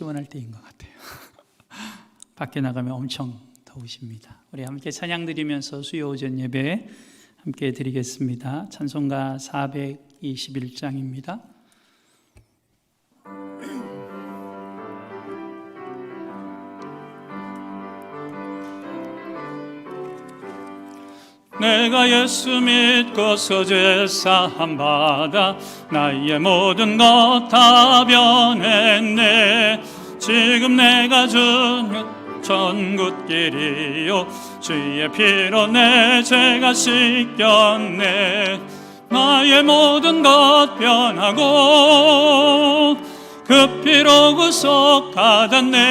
시원할 때인 것 같아요. 밖에 나가면 엄청 더우십니다. 우리 함께 찬양 드리면서 수요 오전 예배 함께 드리겠습니다. 찬송가 421장입니다. 내가 예수 믿고서 죄사함 받아 나의 모든 것 다 변했네. 지금 내가 주는 전굿길이요 주의 피로 내 죄가 씻겼네. 나의 모든 것 변하고 그 피로 구속받았네.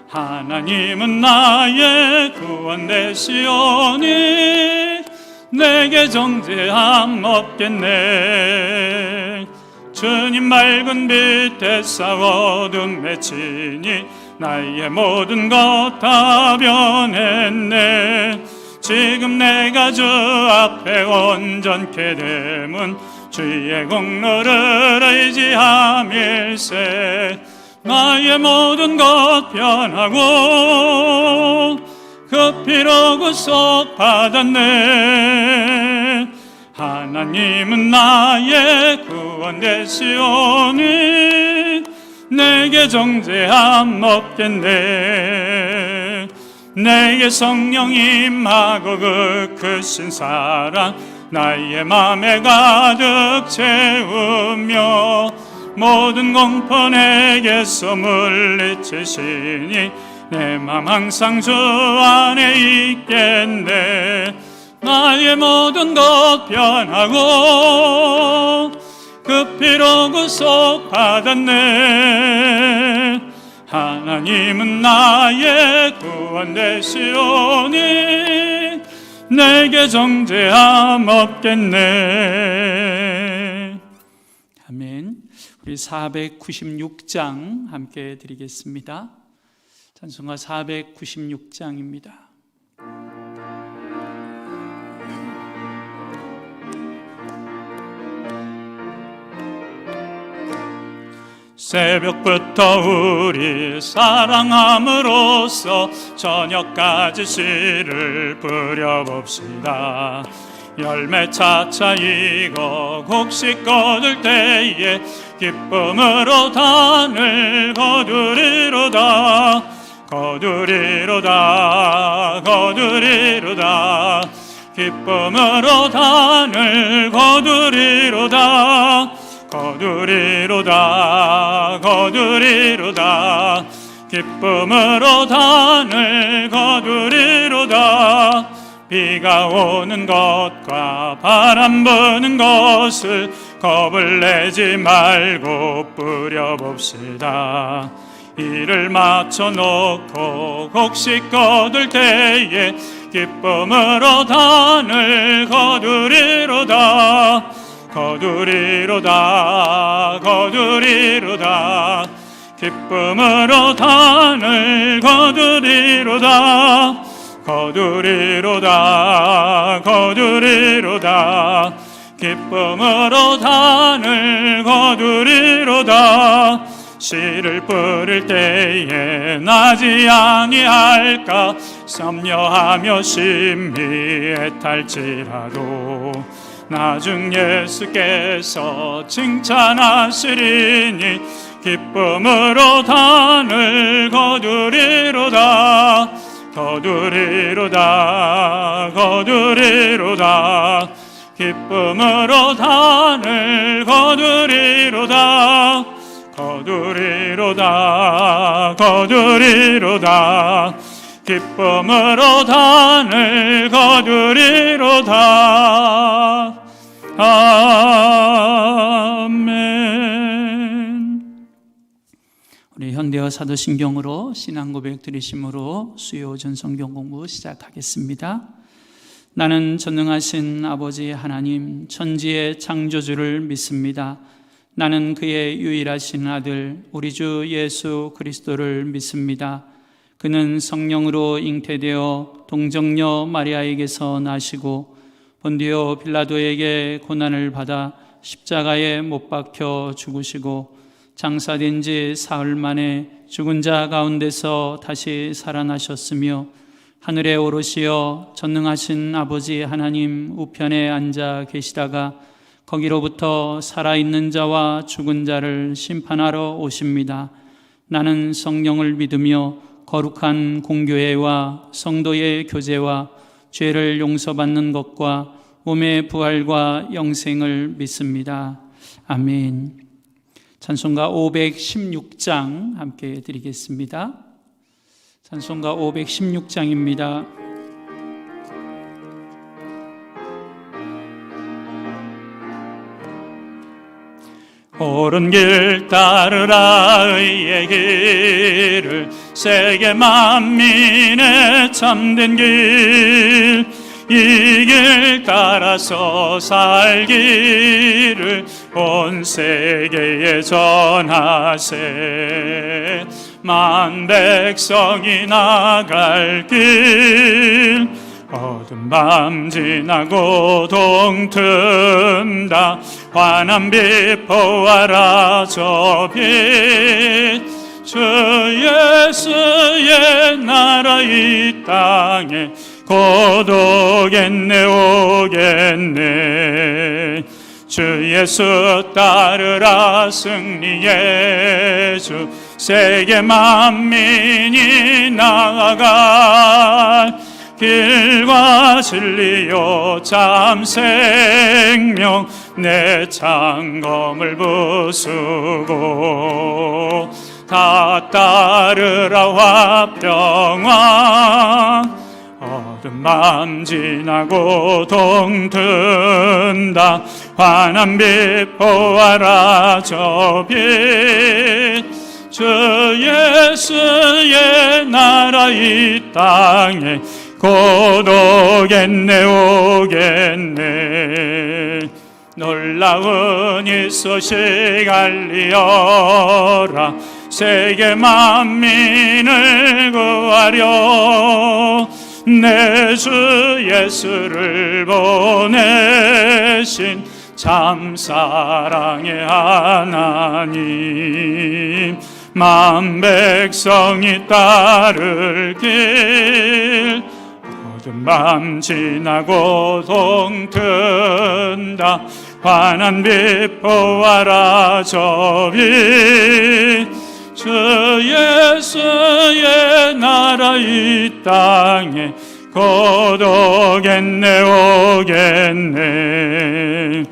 하나님은 나의 구원 되시오니 내게 정죄함 없겠네. 주님 맑은 빛에 싸워 어둠에 치니 나의 모든 것 다 변했네. 지금 내가 주 앞에 온전케 됨은 주의 공로를 의지함일세. 나의 모든 것 변하고 그 피로 구속받았네. 하나님은 나의 구원 되시오니 내게 정죄함 없겠네. 내게 성령 임하고 그 크신 사랑 나의 맘에 가득 채우며 모든 공포 내게서 물리치시니 내 맘 항상 주 안에 있겠네. 나의 모든 것 변하고 그 피로 구속받았네. 하나님은 나의 구원 되시오니 내게 정죄함 없겠네. 아멘. 우리 496장 함께 드리겠습니다. 찬송가 496장입니다. 새벽부터 우리 사랑함으로써 저녁까지 씨를 뿌려봅시다. 열매 차차 익어 곡식 거둘 때에 기쁨으로 단을 거두리로다. 거두리로다. 거두리로다. 기쁨으로 단을 거두리로다. 거두리로다. 거두리로다. 기쁨으로 단을 거두리로다. 비가 오는 것과 바람 부는 것을 겁을 내지 말고 뿌려봅시다. 이를 맞춰놓고 곡식 거둘 때에 기쁨으로 단을 거두리로다. 거두리로다. 거두리로다. 기쁨으로 단을 거두리로다. 거두리로다. 거두리로다. 기쁨으로 단을 거두리로다. 씨를 뿌릴 때에 나지 아니할까 염려하며 심히 애탈지라도 나중 예수께서 칭찬하시리니 기쁨으로 단을 거두리로다. 거두리로다. 거두리로다. 기쁨으로 단을 거두리로다. 거두리로다. 거두리로다. 기쁨으로 단을 거두리로다. 아멘. 우리 현대어 사도신경으로 신앙 고백 드리심으로 수요 오전 성경 공부 시작하겠습니다. 나는 전능하신 아버지 하나님 천지의 창조주를 믿습니다. 나는 그의 유일하신 아들 우리 주 예수 그리스도를 믿습니다. 그는 성령으로 잉태되어 동정녀 마리아에게서 나시고 본디오 빌라도에게 고난을 받아 십자가에 못 박혀 죽으시고 장사된 지 사흘 만에 죽은 자 가운데서 다시 살아나셨으며 하늘에 오르시어 전능하신 아버지 하나님 우편에 앉아 계시다가 거기로부터 살아있는 자와 죽은 자를 심판하러 오십니다. 나는 성령을 믿으며 거룩한 공교회와 성도의 교제와 죄를 용서받는 것과 몸의 부활과 영생을 믿습니다. 아멘. 찬송가 516장 함께 드리겠습니다. 찬송가 516장입니다. 옳은 길 따르라 의의 길을 세계 만민의 참된 길 이 길 따라서 살기를 온 세계에 전하세 만 백성이 나갈 길 어두운 밤 지나고 동튼다 환한 빛 보아라 저 빛 주 예수의 나라 이 땅에 곧 오겠네 오겠네 주 예수 따르라 승리의 주 세계 만민이 나아갈 길과 진리요 참 생명 내 창검을 부수고 다 따르라 화평왕 어두운 밤 지나고 동튼다 환한 빛 보아라 저 빛 주 예수의 나라 이 땅에 곧 오겠네 오겠네 놀라운 이 소식 알리어라 세계 만민을 구하려 내 주 예수를 보내신 참 사랑의 하나님 만 백성이 따를 길 어두운 밤 지나고 동튼다 환한 빛 보아라 저 빛 주 예수의 나라 이 땅에 곧 오겠네 오겠네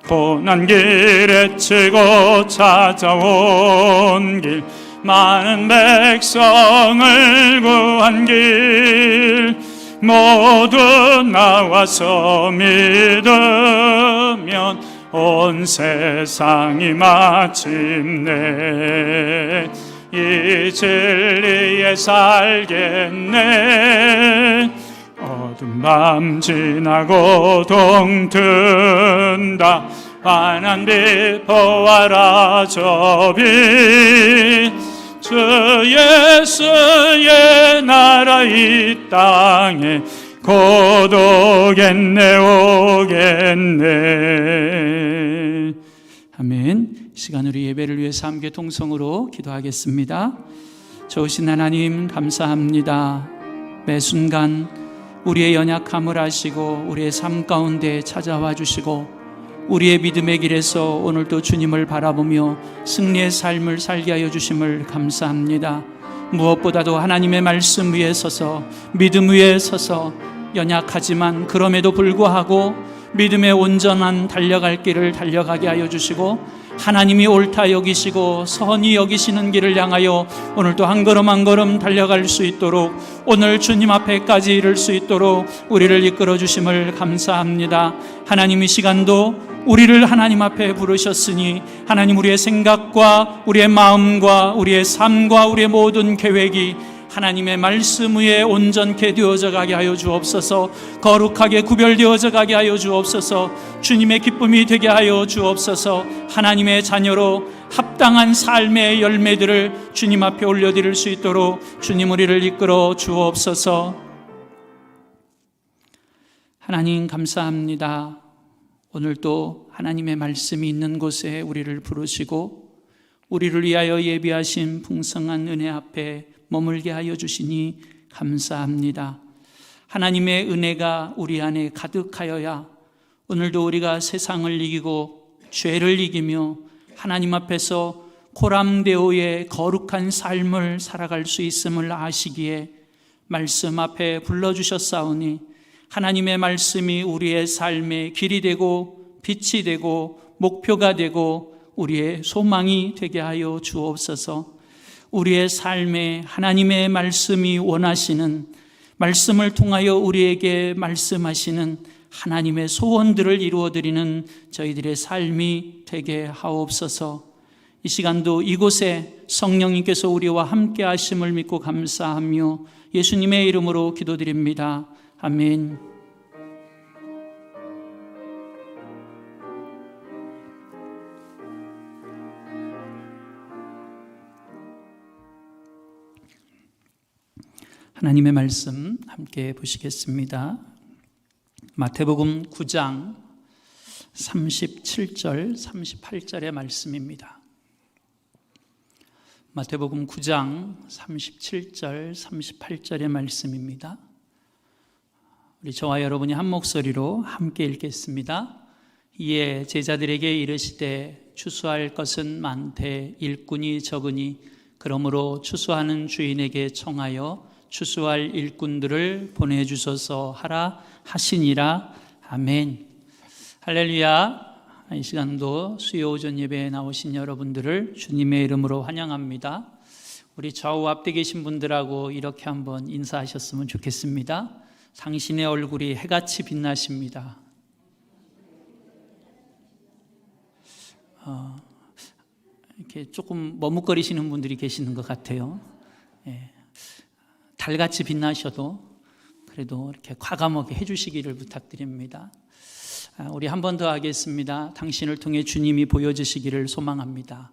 고난 길에 치고 찾아온 길 많은 백성을 구한 길 모두 나와서 믿으면 온 세상이 마침내 이 진리에 살겠네 어두운 밤 지나고 동튼다 환한 빛 보아라 저 빛 주 예수의 나라 이 땅에 곧 오겠네 오겠네 아멘. 이 시간 우리 예배를 위해서 함께 통성으로 기도하겠습니다. 좋으신 하나님 감사합니다. 매 순간 우리의 연약함을 아시고 우리의 삶 가운데 찾아와 주시고 우리의 믿음의 길에서 오늘도 주님을 바라보며 승리의 삶을 살게 하여 주심을 감사합니다. 무엇보다도 하나님의 말씀 위에 서서 믿음 위에 서서 연약하지만 그럼에도 불구하고 믿음의 온전한 달려갈 길을 달려가게 하여 주시고 하나님이 옳다 여기시고 선히 여기시는 길을 향하여 오늘도 한 걸음 한 걸음 달려갈 수 있도록 오늘 주님 앞에까지 이를 수 있도록 우리를 이끌어 주심을 감사합니다. 하나님 이 시간도 우리를 하나님 앞에 부르셨으니 하나님 우리의 생각과 우리의 마음과 우리의 삶과 우리의 모든 계획이 하나님의 말씀 위에 온전케 되어져 가게 하여 주옵소서. 거룩하게 구별되어져 가게 하여 주옵소서. 주님의 기쁨이 되게 하여 주옵소서. 하나님의 자녀로 합당한 삶의 열매들을 주님 앞에 올려드릴 수 있도록 주님 우리를 이끌어 주옵소서. 하나님 감사합니다. 오늘도 하나님의 말씀이 있는 곳에 우리를 부르시고 우리를 위하여 예비하신 풍성한 은혜 앞에 머물게 하여 주시니 감사합니다. 하나님의 은혜가 우리 안에 가득하여야 오늘도 우리가 세상을 이기고 죄를 이기며 하나님 앞에서 고람되오의 거룩한 삶을 살아갈 수 있음을 아시기에 말씀 앞에 불러주셨사오니 하나님의 말씀이 우리의 삶의 길이 되고 빛이 되고 목표가 되고 우리의 소망이 되게 하여 주옵소서. 우리의 삶에 하나님의 말씀이 원하시는, 말씀을 통하여 우리에게 말씀하시는 하나님의 소원들을 이루어드리는 저희들의 삶이 되게 하옵소서. 이 시간도 이곳에 성령님께서 우리와 함께 하심을 믿고 감사하며 예수님의 이름으로 기도드립니다. 아멘. 하나님의 말씀 함께 보시겠습니다. 마태복음 9장 37절, 38절의 말씀입니다. 마태복음 9장 37절, 38절의 말씀입니다. 우리 저와 여러분이 한 목소리로 함께 읽겠습니다. 이에 제자들에게 이르시되 추수할 것은 많되 일꾼이 적으니 그러므로 추수하는 주인에게 청하여 추수할 일꾼들을 보내주소서 하라 하시니라. 아멘. 할렐루야. 이 시간도 수요 오전 예배에 나오신 여러분들을 주님의 이름으로 환영합니다. 우리 좌우 앞에 계신 분들하고 이렇게 한번 인사하셨으면 좋겠습니다. 당신의 얼굴이 해같이 빛나십니다. 이렇게 조금 머뭇거리시는 분들이 계시는 것 같아요. 예. 달같이 빛나셔도 그래도 이렇게 과감하게 해주시기를 부탁드립니다. 우리 한 번 더 하겠습니다. 당신을 통해 주님이 보여주시기를 소망합니다.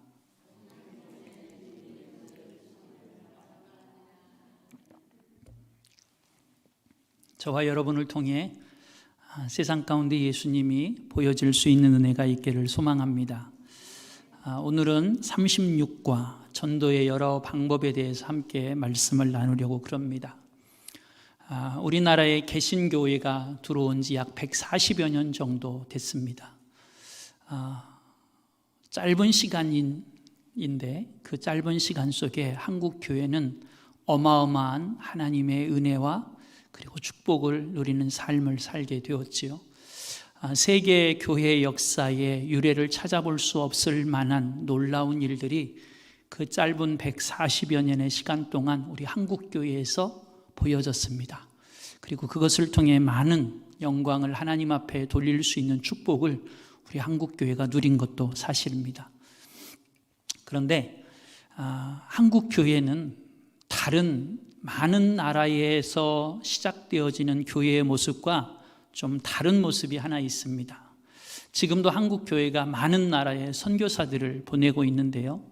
저와 여러분을 통해 세상 가운데 예수님이 보여질 수 있는 은혜가 있기를 소망합니다. 오늘은 36과 전도의 여러 방법에 대해서 함께 말씀을 나누려고 그럽니다. 우리나라에 개신교회가 들어온 지 약 140여 년 정도 됐습니다. 짧은 시간인데 그 짧은 시간 속에 한국 교회는 어마어마한 하나님의 은혜와 그리고 축복을 누리는 삶을 살게 되었지요. 세계 교회 역사의 유래를 찾아볼 수 없을 만한 놀라운 일들이 그 짧은 140여 년의 시간 동안 우리 한국 교회에서 보여졌습니다. 그리고 그것을 통해 많은 영광을 하나님 앞에 돌릴 수 있는 축복을 우리 한국 교회가 누린 것도 사실입니다. 그런데 한국 교회는 다른 많은 나라에서 시작되어지는 교회의 모습과 좀 다른 모습이 하나 있습니다. 지금도 한국 교회가 많은 나라에 선교사들을 보내고 있는데요.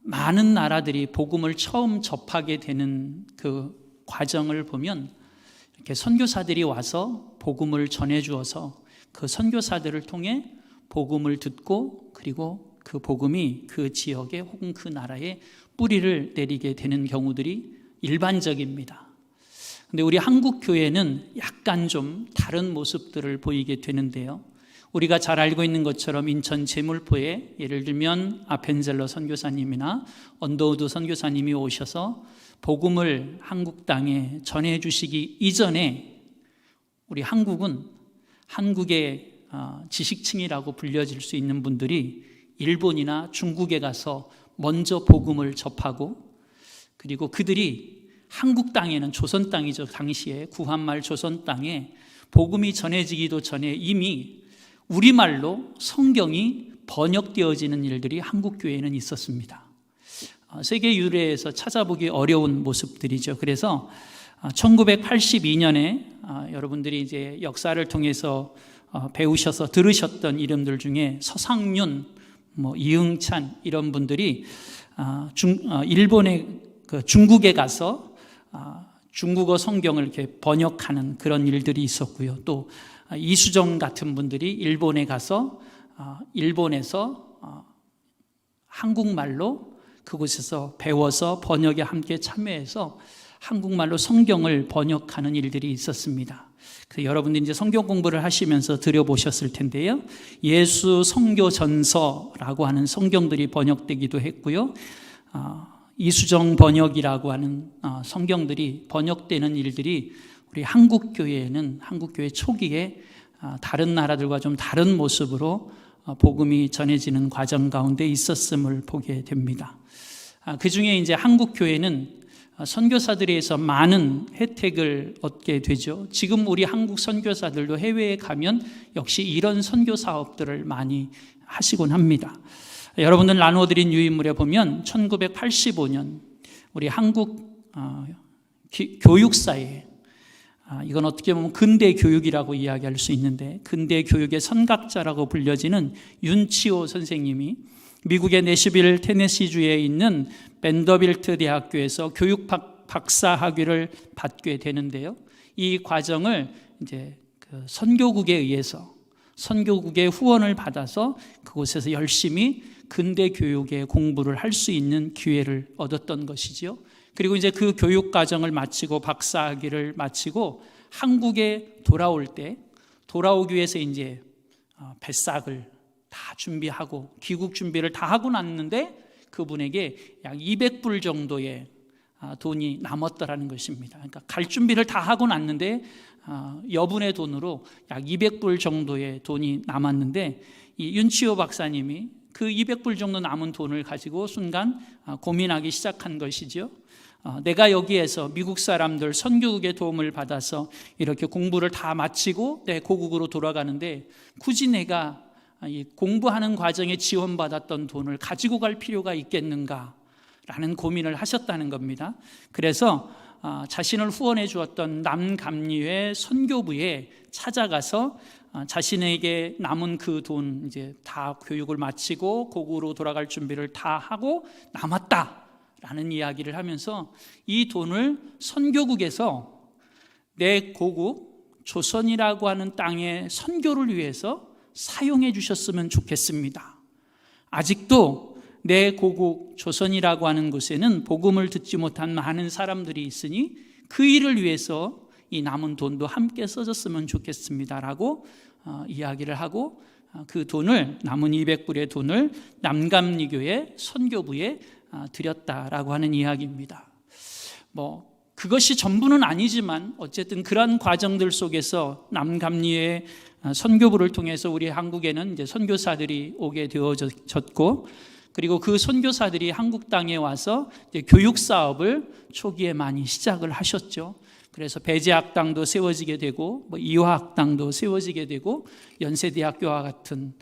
많은 나라들이 복음을 처음 접하게 되는 그 과정을 보면 이렇게 선교사들이 와서 복음을 전해주어서 그 선교사들을 통해 복음을 듣고 그리고 그 복음이 그 지역에 혹은 그 나라에 뿌리를 내리게 되는 경우들이 일반적입니다. 근데 우리 한국 교회는 약간 좀 다른 모습들을 보이게 되는데요. 우리가 잘 알고 있는 것처럼 인천 제물포에 예를 들면 아펜젤러 선교사님이나 언더우드 선교사님이 오셔서 복음을 한국 땅에 전해주시기 이전에 우리 한국은 한국의 지식층이라고 불려질 수 있는 분들이 일본이나 중국에 가서 먼저 복음을 접하고 그리고 그들이 한국 땅에는 조선 땅이죠. 당시에 구한말 조선 땅에 복음이 전해지기도 전에 이미 우리말로 성경이 번역되어지는 일들이 한국 교회에는 있었습니다. 세계 유래에서 찾아보기 어려운 모습들이죠. 그래서 1982년에 여러분들이 이제 역사를 통해서 배우셔서 들으셨던 이름들 중에 서상윤, 이응찬 이런 분들이 일본의 중국에 가서 중국어 성경을 이렇게 번역하는 그런 일들이 있었고요. 또 이수정 같은 분들이 일본에 가서 일본에서 한국말로 그곳에서 배워서 번역에 함께 참여해서 한국말로 성경을 번역하는 일들이 있었습니다. 여러분들이 이제 성경 공부를 하시면서 들여보셨을 텐데요. 예수 성교전서라고 하는 성경들이 번역되기도 했고요. 이수정 번역이라고 하는 성경들이 번역되는 일들이 우리 한국교회에는 한국교회 초기에 다른 나라들과 좀 다른 모습으로 복음이 전해지는 과정 가운데 있었음을 보게 됩니다. 그 중에 이제 한국교회는 선교사들에서 많은 혜택을 얻게 되죠. 지금 우리 한국 선교사들도 해외에 가면 역시 이런 선교 사업들을 많이 하시곤 합니다. 여러분들 나누어드린 유인물에 보면 1985년 우리 한국 교육사에 이건 어떻게 보면 근대 교육이라고 이야기할 수 있는데 근대 교육의 선각자라고 불려지는 윤치호 선생님이 미국의 내슈빌 테네시주에 있는 벤더빌트 대학교에서 교육 박사 학위를 받게 되는데요. 이 과정을 이제 선교국에 의해서 선교국의 후원을 받아서 그곳에서 열심히 근대 교육의 공부를 할 수 있는 기회를 얻었던 것이지요. 그리고 이제 그 교육 과정을 마치고 박사 학위를 마치고 한국에 돌아오기 위해서 이제 뱃삭을 다 준비하고 귀국 준비를 다 하고 났는데 그분에게 약 200불 정도의 돈이 남았더라는 것입니다. 그러니까 갈 준비를 다 하고 났는데 여분의 돈으로 약 200불 정도의 돈이 남았는데 이 윤치호 박사님이 그 200불 정도 남은 돈을 가지고 순간 고민하기 시작한 것이죠. 내가 여기에서 미국 사람들 선교국의 도움을 받아서 이렇게 공부를 다 마치고 내 고국으로 돌아가는데 굳이 내가 이 공부하는 과정에 지원받았던 돈을 가지고 갈 필요가 있겠는가 라는 고민을 하셨다는 겁니다. 그래서 자신을 후원해 주었던 남감리회 선교부에 찾아가서 자신에게 남은 그 돈 이제 다 교육을 마치고 고국으로 돌아갈 준비를 다 하고 남았다라는 이야기를 하면서 이 돈을 선교국에서 내 고국 조선이라고 하는 땅의 선교를 위해서 사용해 주셨으면 좋겠습니다. 아직도 내 고국 조선이라고 하는 곳에는 복음을 듣지 못한 많은 사람들이 있으니 그 일을 위해서 이 남은 돈도 함께 써줬으면 좋겠습니다라고 이야기를 하고 그 돈을 남은 200불의 돈을 남감리교회 선교부에 드렸다라고 하는 이야기입니다. 그것이 전부는 아니지만 어쨌든 그러한 과정들 속에서 남감리의 선교부를 통해서 우리 한국에는 이제 선교사들이 오게 되어졌고 그리고 그 선교사들이 한국 땅에 와서 이제 교육 사업을 초기에 많이 시작을 하셨죠. 그래서 배제학당도 세워지게 되고 이화학당도 세워지게 되고 연세대학교와 같은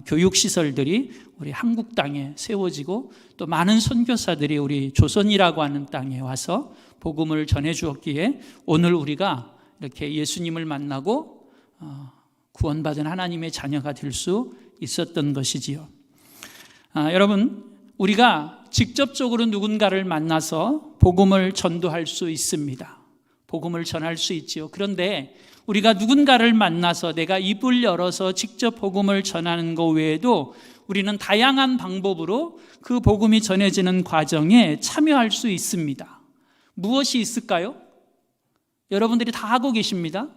교육시설들이 우리 한국 땅에 세워지고 또 많은 선교사들이 우리 조선이라고 하는 땅에 와서 복음을 전해 주었기에 오늘 우리가 이렇게 예수님을 만나고 구원받은 하나님의 자녀가 될 수 있었던 것이지요. 여러분, 우리가 직접적으로 누군가를 만나서 복음을 전도할 수 있습니다. 복음을 전할 수 있지요. 그런데 우리가 누군가를 만나서 내가 입을 열어서 직접 복음을 전하는 것 외에도 우리는 다양한 방법으로 그 복음이 전해지는 과정에 참여할 수 있습니다. 무엇이 있을까요? 여러분들이 다 하고 계십니다.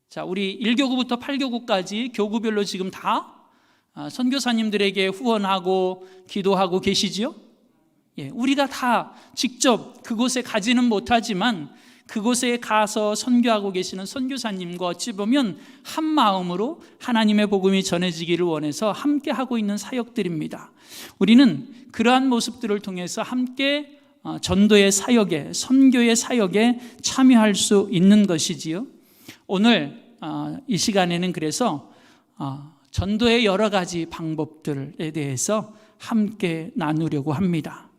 자, 우리 1교구부터 8교구까지 교구별로 지금 다 선교사님들에게 후원하고 기도하고 계시지요? 예, 우리가 다 직접 그곳에 가지는 못하지만 그곳에 가서 선교하고 계시는 선교사님과 어찌 보면 한 마음으로 하나님의 복음이 전해지기를 원해서 함께 하고 있는 사역들입니다. 우리는 그러한 모습들을 통해서 함께 전도의 사역에, 선교의 사역에 참여할 수 있는 것이지요. 오늘 이 시간에는 그래서 전도의 여러 가지 방법들에 대해서 함께 나누려고 합니다.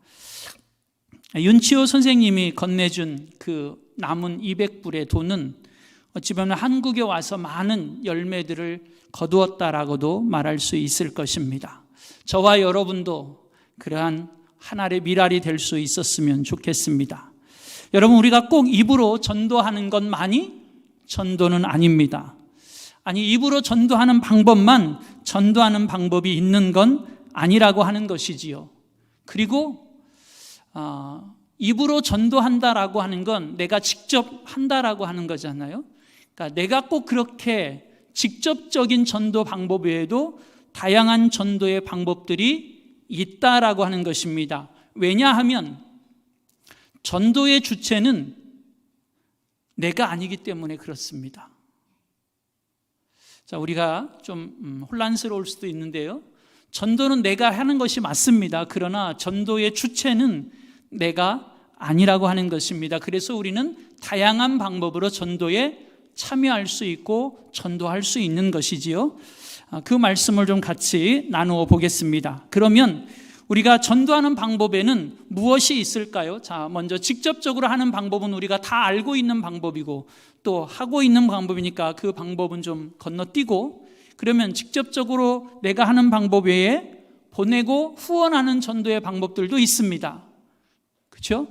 윤치호 선생님이 건네준 그 남은 200불의 돈은 어찌 보면 한국에 와서 많은 열매들을 거두었다라고도 말할 수 있을 것입니다. 저와 여러분도 그러한 한 알의 밀알이 될 수 있었으면 좋겠습니다. 여러분, 우리가 꼭 입으로 전도하는 것만이 전도는 아닙니다. 아니, 입으로 전도하는 방법만 전도하는 방법이 있는 건 아니라고 하는 것이지요. 그리고 입으로 전도한다라고 하는 건 내가 직접 한다라고 하는 거잖아요. 그러니까 내가 꼭 그렇게 직접적인 전도 방법 외에도 다양한 전도의 방법들이 있다라고 하는 것입니다. 왜냐하면 전도의 주체는 내가 아니기 때문에 그렇습니다. 자, 우리가 좀 혼란스러울 수도 있는데요. 전도는 내가 하는 것이 맞습니다. 그러나 전도의 주체는 내가 아니라고 하는 것입니다. 그래서 우리는 다양한 방법으로 전도에 참여할 수 있고 전도할 수 있는 것이지요. 그 말씀을 좀 같이 나누어 보겠습니다. 그러면 우리가 전도하는 방법에는 무엇이 있을까요? 자, 먼저 직접적으로 하는 방법은 우리가 다 알고 있는 방법이고 또 하고 있는 방법이니까 그 방법은 좀 건너뛰고, 그러면 직접적으로 내가 하는 방법 외에 보내고 후원하는 전도의 방법들도 있습니다. 그렇죠?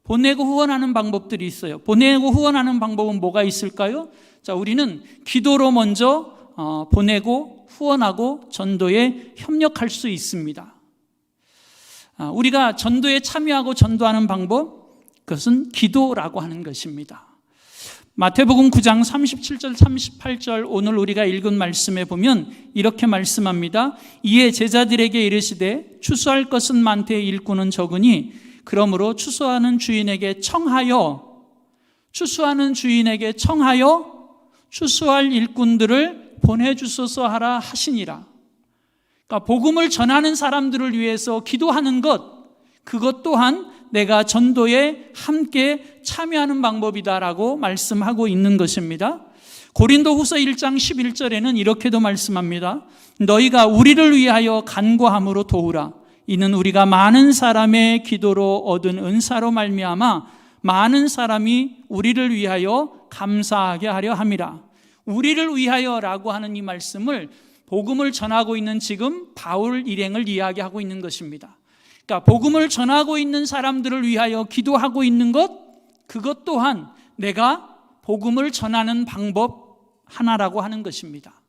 보내고 후원하는 방법들이 있어요. 보내고 후원하는 방법은 뭐가 있을까요? 자, 우리는 기도로 먼저 보내고 후원하고 전도에 협력할 수 있습니다. 우리가 전도에 참여하고 전도하는 방법, 그것은 기도라고 하는 것입니다. 마태복음 9장 37절 38절 오늘 우리가 읽은 말씀에 보면 이렇게 말씀합니다. 이에 제자들에게 이르시되 추수할 것은 많되 일꾼은 적으니 그러므로 추수하는 주인에게 청하여 추수할 일꾼들을 보내주소서 하라 하시니라. 그러니까 복음을 전하는 사람들을 위해서 기도하는 것, 그것 또한 내가 전도에 함께 참여하는 방법이다라고 말씀하고 있는 것입니다. 고린도후서 1장 11절에는 이렇게도 말씀합니다. 너희가 우리를 위하여 간구함으로 도우라. 이는 우리가 많은 사람의 기도로 얻은 은사로 말미암아 많은 사람이 우리를 위하여 감사하게 하려 함이라. 우리를 위하여라고 하는 이 말씀을 복음을 전하고 있는 지금 바울 일행을 이야기하고 있는 것입니다. 그러니까 복음을 전하고 있는 사람들을 위하여 기도하고 있는 것, 그것 또한 내가 복음을 전하는 방법 하나라고 하는 것입니다.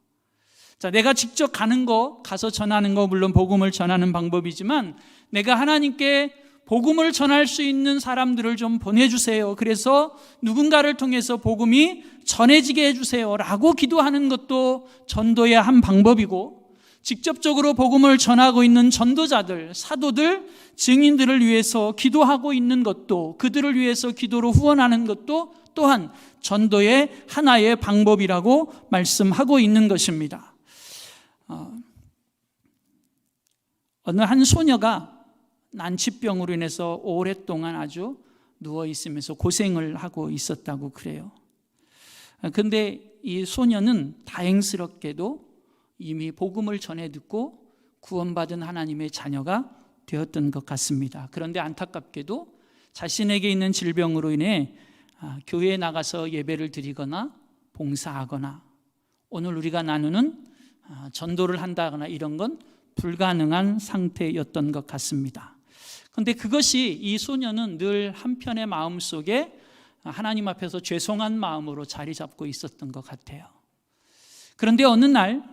자, 내가 직접 가서 전하는 거 물론 복음을 전하는 방법이지만 내가 하나님께 복음을 전할 수 있는 사람들을 좀 보내주세요. 그래서 누군가를 통해서 복음이 전해지게 해주세요 라고 기도하는 것도 전도의 한 방법이고, 직접적으로 복음을 전하고 있는 전도자들, 사도들, 증인들을 위해서 기도하고 있는 것도, 그들을 위해서 기도로 후원하는 것도 또한 전도의 하나의 방법이라고 말씀하고 있는 것입니다. 어느 한 소녀가 난치병으로 인해서 오랫동안 아주 누워있으면서 고생을 하고 있었다고 그래요. 그런데 이 소녀는 다행스럽게도 이미 복음을 전해 듣고 구원받은 하나님의 자녀가 되었던 것 같습니다. 그런데 안타깝게도 자신에게 있는 질병으로 인해 교회에 나가서 예배를 드리거나 봉사하거나 오늘 우리가 나누는 전도를 한다거나 이런 건 불가능한 상태였던 것 같습니다. 그런데 그것이 이 소녀는 늘 한편의 마음속에 하나님 앞에서 죄송한 마음으로 자리 잡고 있었던 것 같아요. 그런데 어느 날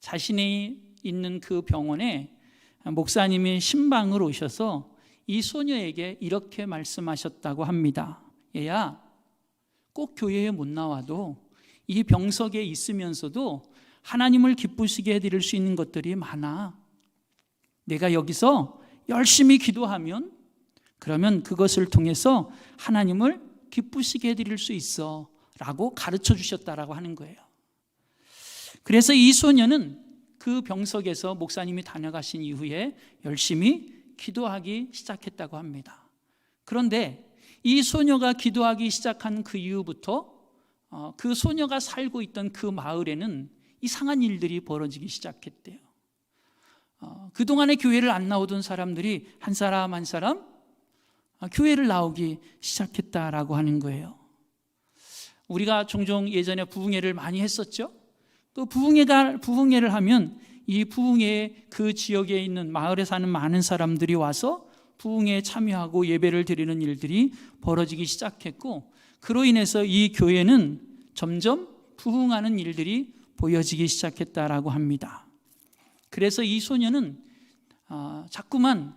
자신이 있는 그 병원에 목사님이 신방을 오셔서 이 소녀에게 이렇게 말씀하셨다고 합니다. 얘야, 꼭 교회에 못 나와도 이 병석에 있으면서도 하나님을 기쁘시게 해드릴 수 있는 것들이 많아. 내가 여기서 열심히 기도하면 그러면 그것을 통해서 하나님을 기쁘시게 해드릴 수 있어 라고 가르쳐 주셨다라고 하는 거예요. 그래서 이 소녀는 그 병석에서 목사님이 다녀가신 이후에 열심히 기도하기 시작했다고 합니다. 그런데 이 소녀가 기도하기 시작한 그 이후부터 그 소녀가 살고 있던 그 마을에는 이상한 일들이 벌어지기 시작했대요. 그동안에 교회를 안 나오던 사람들이 한 사람 한 사람 교회를 나오기 시작했다라고 하는 거예요. 우리가 종종 예전에 부흥회를 많이 했었죠. 또 부흥회를 하면 이 부흥회 그 지역에 있는 마을에 사는 많은 사람들이 와서 부흥회에 참여하고 예배를 드리는 일들이 벌어지기 시작했고, 그로 인해서 이 교회는 점점 부흥하는 일들이 보여지기 시작했다라고 합니다. 그래서 이 소녀는 자꾸만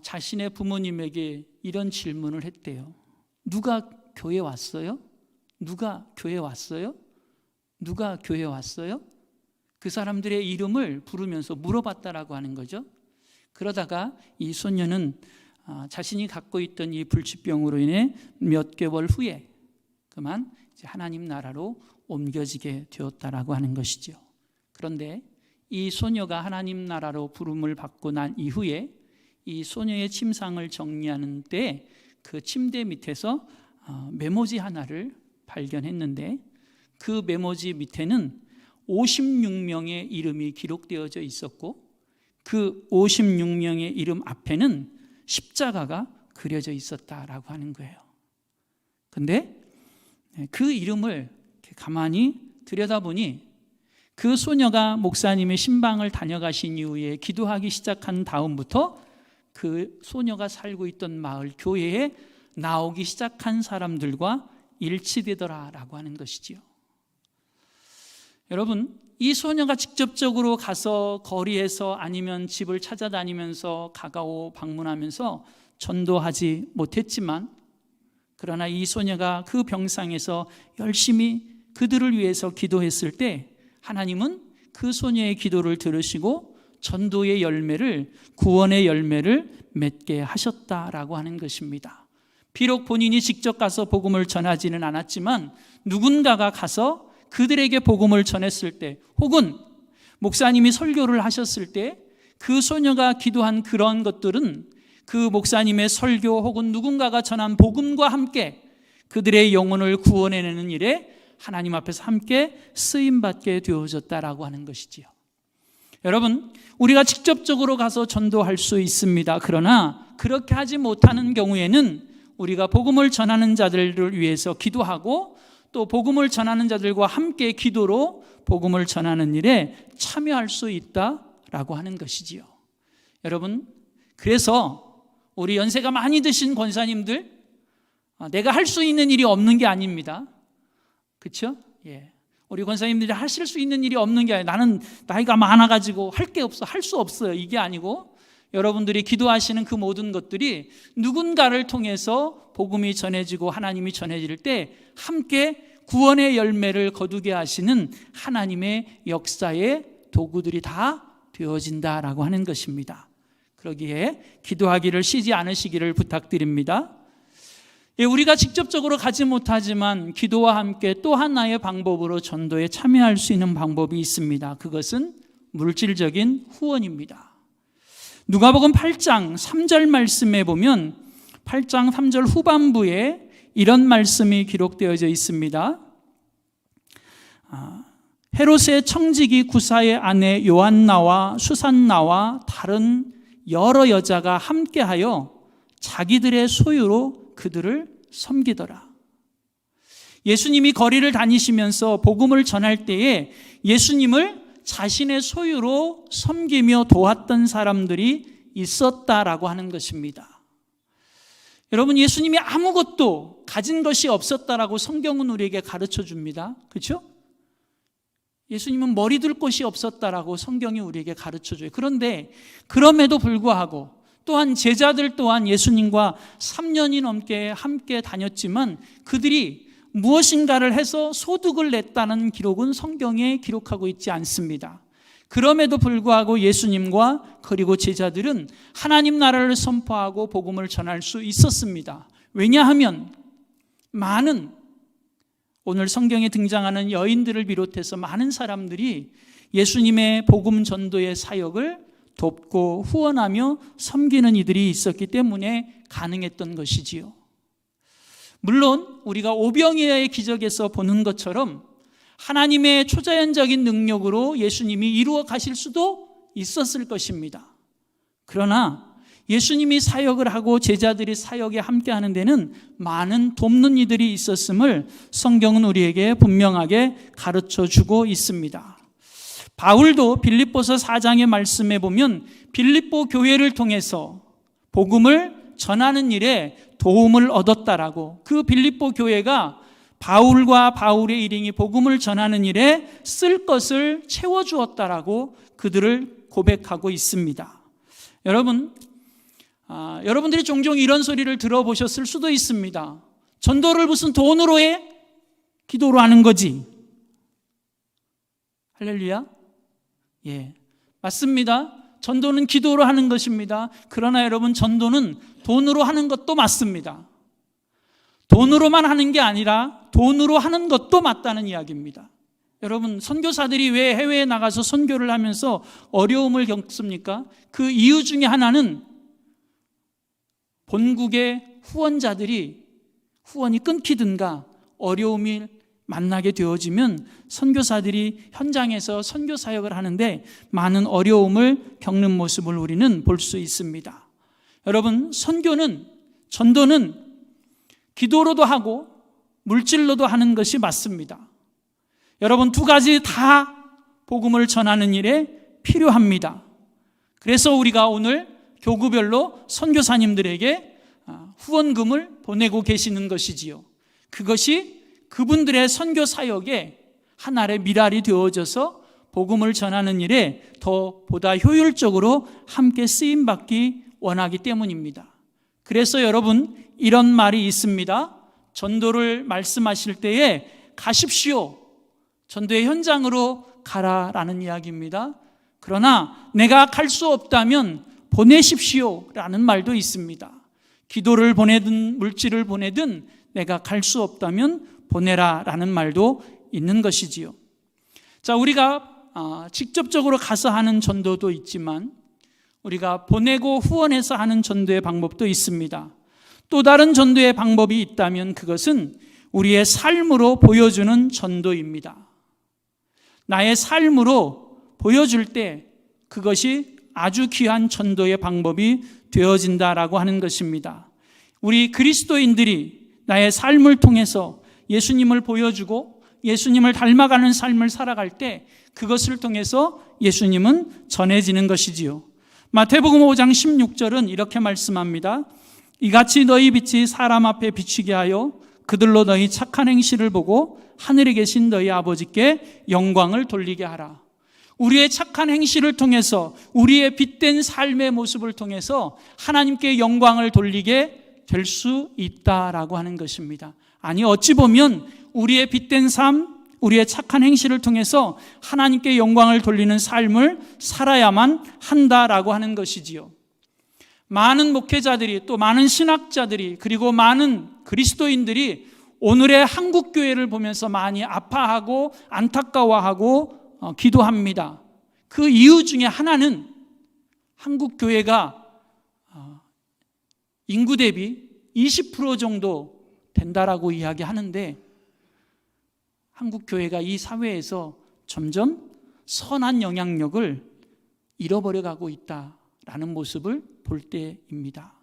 자신의 부모님에게 이런 질문을 했대요. 누가 교회 왔어요? 누가 교회 왔어요? 누가 교회 왔어요? 그 사람들의 이름을 부르면서 물어봤다라고 하는 거죠. 그러다가 이 소녀는 자신이 갖고 있던 이 불치병으로 인해 몇 개월 후에 그만 이제 하나님 나라로 옮겨지게 되었다라고 하는 것이죠. 그런데 이 소녀가 하나님 나라로 부름을 받고 난 이후에 이 소녀의 침상을 정리하는 때 그 침대 밑에서 메모지 하나를 발견했는데 그 메모지 밑에는 56명의 이름이 기록되어져 있었고 그 56명의 이름 앞에는 십자가가 그려져 있었다라고 하는 거예요. 근데 그 이름을 가만히 들여다보니 그 소녀가 목사님의 신방을 다녀가신 이후에 기도하기 시작한 다음부터 그 소녀가 살고 있던 마을 교회에 나오기 시작한 사람들과 일치되더라라고 하는 것이지요. 여러분, 이 소녀가 직접적으로 가서 거리에서 아니면 집을 찾아다니면서 가까워 방문하면서 전도하지 못했지만 그러나 이 소녀가 그 병상에서 열심히 그들을 위해서 기도했을 때 하나님은 그 소녀의 기도를 들으시고 전도의 열매를, 구원의 열매를 맺게 하셨다라고 하는 것입니다. 비록 본인이 직접 가서 복음을 전하지는 않았지만 누군가가 가서 그들에게 복음을 전했을 때 혹은 목사님이 설교를 하셨을 때 그 소녀가 기도한 그런 것들은 그 목사님의 설교 혹은 누군가가 전한 복음과 함께 그들의 영혼을 구원해내는 일에 하나님 앞에서 함께 쓰임받게 되어졌다라고 하는 것이지요. 여러분, 우리가 직접적으로 가서 전도할 수 있습니다. 그러나 그렇게 하지 못하는 경우에는 우리가 복음을 전하는 자들을 위해서 기도하고 또 복음을 전하는 자들과 함께 기도로 복음을 전하는 일에 참여할 수 있다라고 하는 것이지요. 여러분, 그래서 우리 연세가 많이 드신 권사님들, 내가 할 수 있는 일이 없는 게 아닙니다. 그렇죠? 예. 우리 권사님들이 하실 수 있는 일이 없는 게 아니라 나는 나이가 많아가지고 할 게 없어, 할 수 없어요. 이게 아니고 여러분들이 기도하시는 그 모든 것들이 누군가를 통해서 복음이 전해지고 하나님이 전해질 때 함께 구원의 열매를 거두게 하시는 하나님의 역사의 도구들이 다 되어진다라고 하는 것입니다. 그러기에 기도하기를 쉬지 않으시기를 부탁드립니다. 우리가 직접적으로 가지 못하지만 기도와 함께 또 하나의 방법으로 전도에 참여할 수 있는 방법이 있습니다. 그것은 물질적인 후원입니다. 누가복음 8장 3절 말씀에 보면 8장 3절 후반부에 이런 말씀이 기록되어져 있습니다. 헤롯의 청지기 구사의 아내 요한나와 수산나와 다른 여러 여자가 함께하여 자기들의 소유로 그들을 섬기더라. 예수님이 거리를 다니시면서 복음을 전할 때에 예수님을 자신의 소유로 섬기며 도왔던 사람들이 있었다라고 하는 것입니다. 여러분, 예수님이 아무것도 가진 것이 없었다라고 성경은 우리에게 가르쳐 줍니다. 그렇죠? 예수님은 머리 둘 곳이 없었다라고 성경이 우리에게 가르쳐 줘요. 그런데 그럼에도 불구하고 또한 제자들 또한 예수님과 3년이 넘게 함께 다녔지만 그들이 무엇인가를 해서 소득을 냈다는 기록은 성경에 기록하고 있지 않습니다. 그럼에도 불구하고 예수님과 그리고 제자들은 하나님 나라를 선포하고 복음을 전할 수 있었습니다. 왜냐하면 많은 오늘 성경에 등장하는 여인들을 비롯해서 많은 사람들이 예수님의 복음 전도의 사역을 돕고 후원하며 섬기는 이들이 있었기 때문에 가능했던 것이지요. 물론 우리가 오병이어의 기적에서 보는 것처럼 하나님의 초자연적인 능력으로 예수님이 이루어 가실 수도 있었을 것입니다. 그러나 예수님이 사역을 하고 제자들이 사역에 함께하는 데는 많은 돕는 이들이 있었음을 성경은 우리에게 분명하게 가르쳐주고 있습니다. 바울도 빌립보서 4장의 말씀에 보면 빌립보 교회를 통해서 복음을 전하는 일에 도움을 얻었다라고, 그 빌립보 교회가 바울과 바울의 일행이 복음을 전하는 일에 쓸 것을 채워주었다라고 그들을 고백하고 있습니다. 여러분들이 종종 이런 소리를 들어보셨을 수도 있습니다. 전도를 무슨 돈으로 해? 기도로 하는 거지. 할렐루야. 예, 맞습니다. 전도는 기도로 하는 것입니다. 그러나 여러분, 전도는 돈으로 하는 것도 맞습니다. 돈으로만 하는 게 아니라 돈으로 하는 것도 맞다는 이야기입니다. 여러분, 선교사들이 왜 해외에 나가서 선교를 하면서 어려움을 겪습니까? 그 이유 중에 하나는 본국의 후원이 끊기든가 어려움이 만나게 되어지면 선교사들이 현장에서 선교 사역을 하는데 많은 어려움을 겪는 모습을 우리는 볼 수 있습니다. 여러분, 전도는 기도로도 하고 물질로도 하는 것이 맞습니다. 여러분, 두 가지 다 복음을 전하는 일에 필요합니다. 그래서 우리가 오늘 교구별로 선교사님들에게 후원금을 보내고 계시는 것이지요. 그것이 그분들의 선교 사역에 하나의 미랄이 되어져서 복음을 전하는 일에 보다 효율적으로 함께 쓰임받기 원하기 때문입니다. 그래서 여러분, 이런 말이 있습니다. 전도를 말씀하실 때에 가십시오. 전도의 현장으로 가라라는 이야기입니다. 그러나 내가 갈 수 없다면 보내십시오라는 말도 있습니다. 기도를 보내든 물질을 보내든 내가 갈 수 없다면 보내라라는 말도 있는 것이지요. 자, 우리가 직접적으로 가서 하는 전도도 있지만 우리가 보내고 후원해서 하는 전도의 방법도 있습니다. 또 다른 전도의 방법이 있다면 그것은 우리의 삶으로 보여주는 전도입니다. 나의 삶으로 보여줄 때 그것이 아주 귀한 전도의 방법이 되어진다라고 하는 것입니다. 우리 그리스도인들이 나의 삶을 통해서 예수님을 보여주고 예수님을 닮아가는 삶을 살아갈 때 그것을 통해서 예수님은 전해지는 것이지요. 마태복음 5장 16절은 이렇게 말씀합니다. 이같이 너희 빛이 사람 앞에 비추게 하여 그들로 너희 착한 행실을 보고 하늘에 계신 너희 아버지께 영광을 돌리게 하라. 우리의 착한 행실을 통해서 우리의 빛된 삶의 모습을 통해서 하나님께 영광을 돌리게 될 수 있다라고 하는 것입니다. 아니, 어찌 보면 우리의 빛된 삶, 우리의 착한 행실을 통해서 하나님께 영광을 돌리는 삶을 살아야만 한다라고 하는 것이지요. 많은 목회자들이, 또 많은 신학자들이, 그리고 많은 그리스도인들이 오늘의 한국교회를 보면서 많이 아파하고 안타까워하고 기도합니다. 그 이유 중에 하나는 한국교회가 인구 대비 20% 정도 된다라고 이야기하는데 한국교회가 이 사회에서 점점 선한 영향력을 잃어버려가고 있다라는 모습을 볼 때입니다.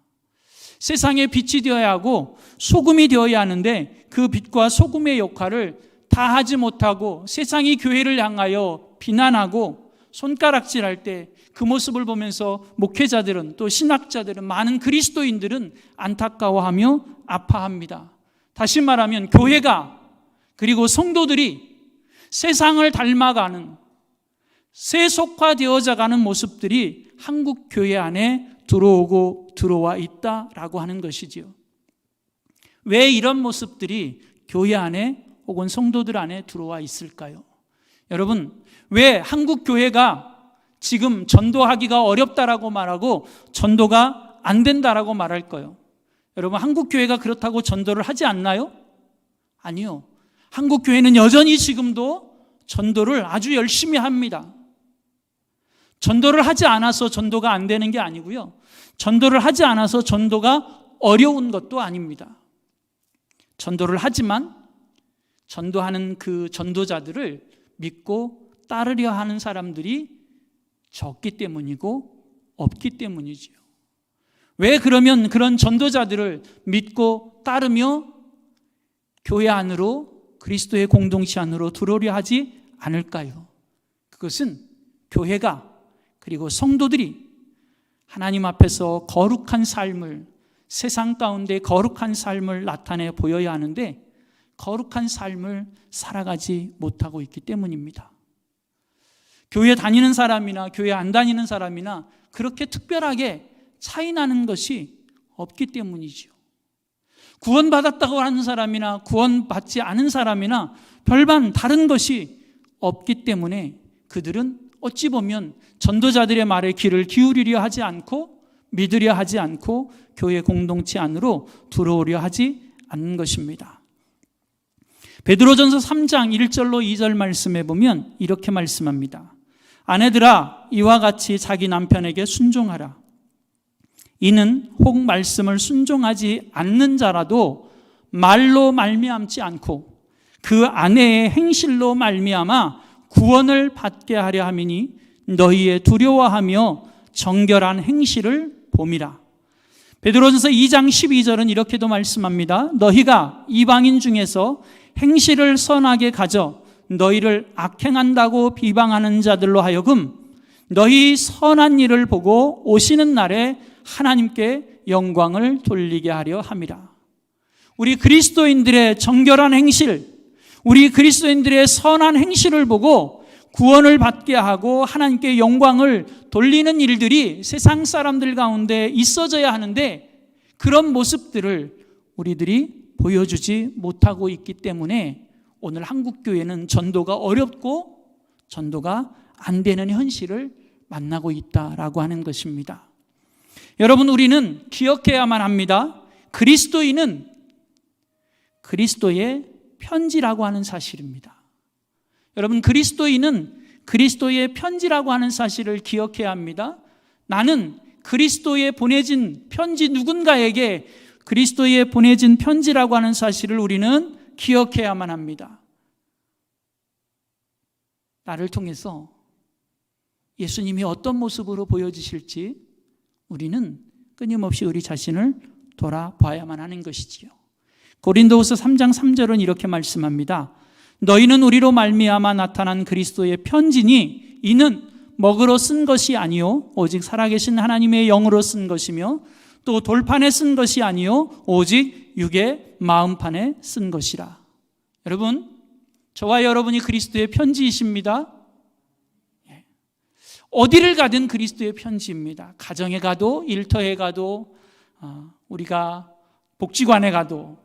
세상에 빛이 되어야 하고 소금이 되어야 하는데 그 빛과 소금의 역할을 다 하지 못하고 세상이 교회를 향하여 비난하고 손가락질할 때 그 모습을 보면서 목회자들은, 또 신학자들은, 많은 그리스도인들은 안타까워하며 아파합니다. 다시 말하면 교회가, 그리고 성도들이 세상을 닮아가는, 세속화되어져 가는 모습들이 한국 교회 안에 들어와 있다라고 하는 것이지요. 왜 이런 모습들이 교회 안에 혹은 성도들 안에 들어와 있을까요? 여러분, 왜 한국 교회가 지금 전도하기가 어렵다라고 말하고 전도가 안 된다라고 말할까요? 여러분, 한국 교회가 그렇다고 전도를 하지 않나요? 아니요. 한국 교회는 여전히 지금도 전도를 아주 열심히 합니다. 전도를 하지 않아서 전도가 안 되는 게 아니고요. 전도를 하지 않아서 전도가 어려운 것도 아닙니다. 전도를 하지만 전도하는 그 전도자들을 믿고 따르려 하는 사람들이 적기 때문이고 없기 때문이지요. 왜 그러면 그런 전도자들을 믿고 따르며 교회 안으로, 그리스도의 공동체 안으로 들어오려 하지 않을까요? 그것은 교회가, 그리고 성도들이 하나님 앞에서 거룩한 삶을, 세상 가운데 거룩한 삶을 나타내 보여야 하는데 거룩한 삶을 살아가지 못하고 있기 때문입니다. 교회 다니는 사람이나 교회 안 다니는 사람이나 그렇게 특별하게 차이 나는 것이 없기 때문이지요. 구원받았다고 하는 사람이나 구원받지 않은 사람이나 별반 다른 것이 없기 때문에 그들은 어찌 보면 전도자들의 말에 귀를 기울이려 하지 않고 믿으려 하지 않고 교회 공동체 안으로 들어오려 하지 않는 것입니다. 베드로전서 3장 1절로 2절 말씀에 보면 이렇게 말씀합니다. 아내들아 이와 같이 자기 남편에게 순종하라. 이는 혹 말씀을 순종하지 않는 자라도 말로 말미암지 않고 그 아내의 행실로 말미암아 구원을 받게 하려 함이니 너희의 두려워하며 정결한 행실을 봄이라. 베드로전서 2장 12절은 이렇게도 말씀합니다. 너희가 이방인 중에서 행실을 선하게 가져 너희를 악행한다고 비방하는 자들로 하여금 너희 선한 일을 보고 오시는 날에 하나님께 영광을 돌리게 하려 함이라. 우리 그리스도인들의 정결한 행실, 우리 그리스도인들의 선한 행실을 보고 구원을 받게 하고 하나님께 영광을 돌리는 일들이 세상 사람들 가운데 있어져야 하는데 그런 모습들을 우리들이 보여주지 못하고 있기 때문에 오늘 한국교회는 전도가 어렵고 전도가 안 되는 현실을 만나고 있다라고 하는 것입니다. 여러분, 우리는 기억해야만 합니다. 그리스도인은 그리스도의 편지라고 하는 사실입니다. 여러분, 그리스도인은 그리스도의 편지라고 하는 사실을 기억해야 합니다. 나는 그리스도의 보내진 편지, 누군가에게 그리스도의 보내진 편지라고 하는 사실을 우리는 기억해야만 합니다. 나를 통해서 예수님이 어떤 모습으로 보여지실지 우리는 끊임없이 우리 자신을 돌아봐야만 하는 것이지요. 고린도후서 3장 3절은 이렇게 말씀합니다. 너희는 우리로 말미암아 나타난 그리스도의 편지니 이는 먹으로 쓴 것이 아니요 오직 살아계신 하나님의 영으로 쓴 것이며 또 돌판에 쓴 것이 아니요 오직 육의 마음판에 쓴 것이라. 여러분, 저와 여러분이 그리스도의 편지이십니다. 어디를 가든 그리스도의 편지입니다. 가정에 가도, 일터에 가도, 우리가 복지관에 가도,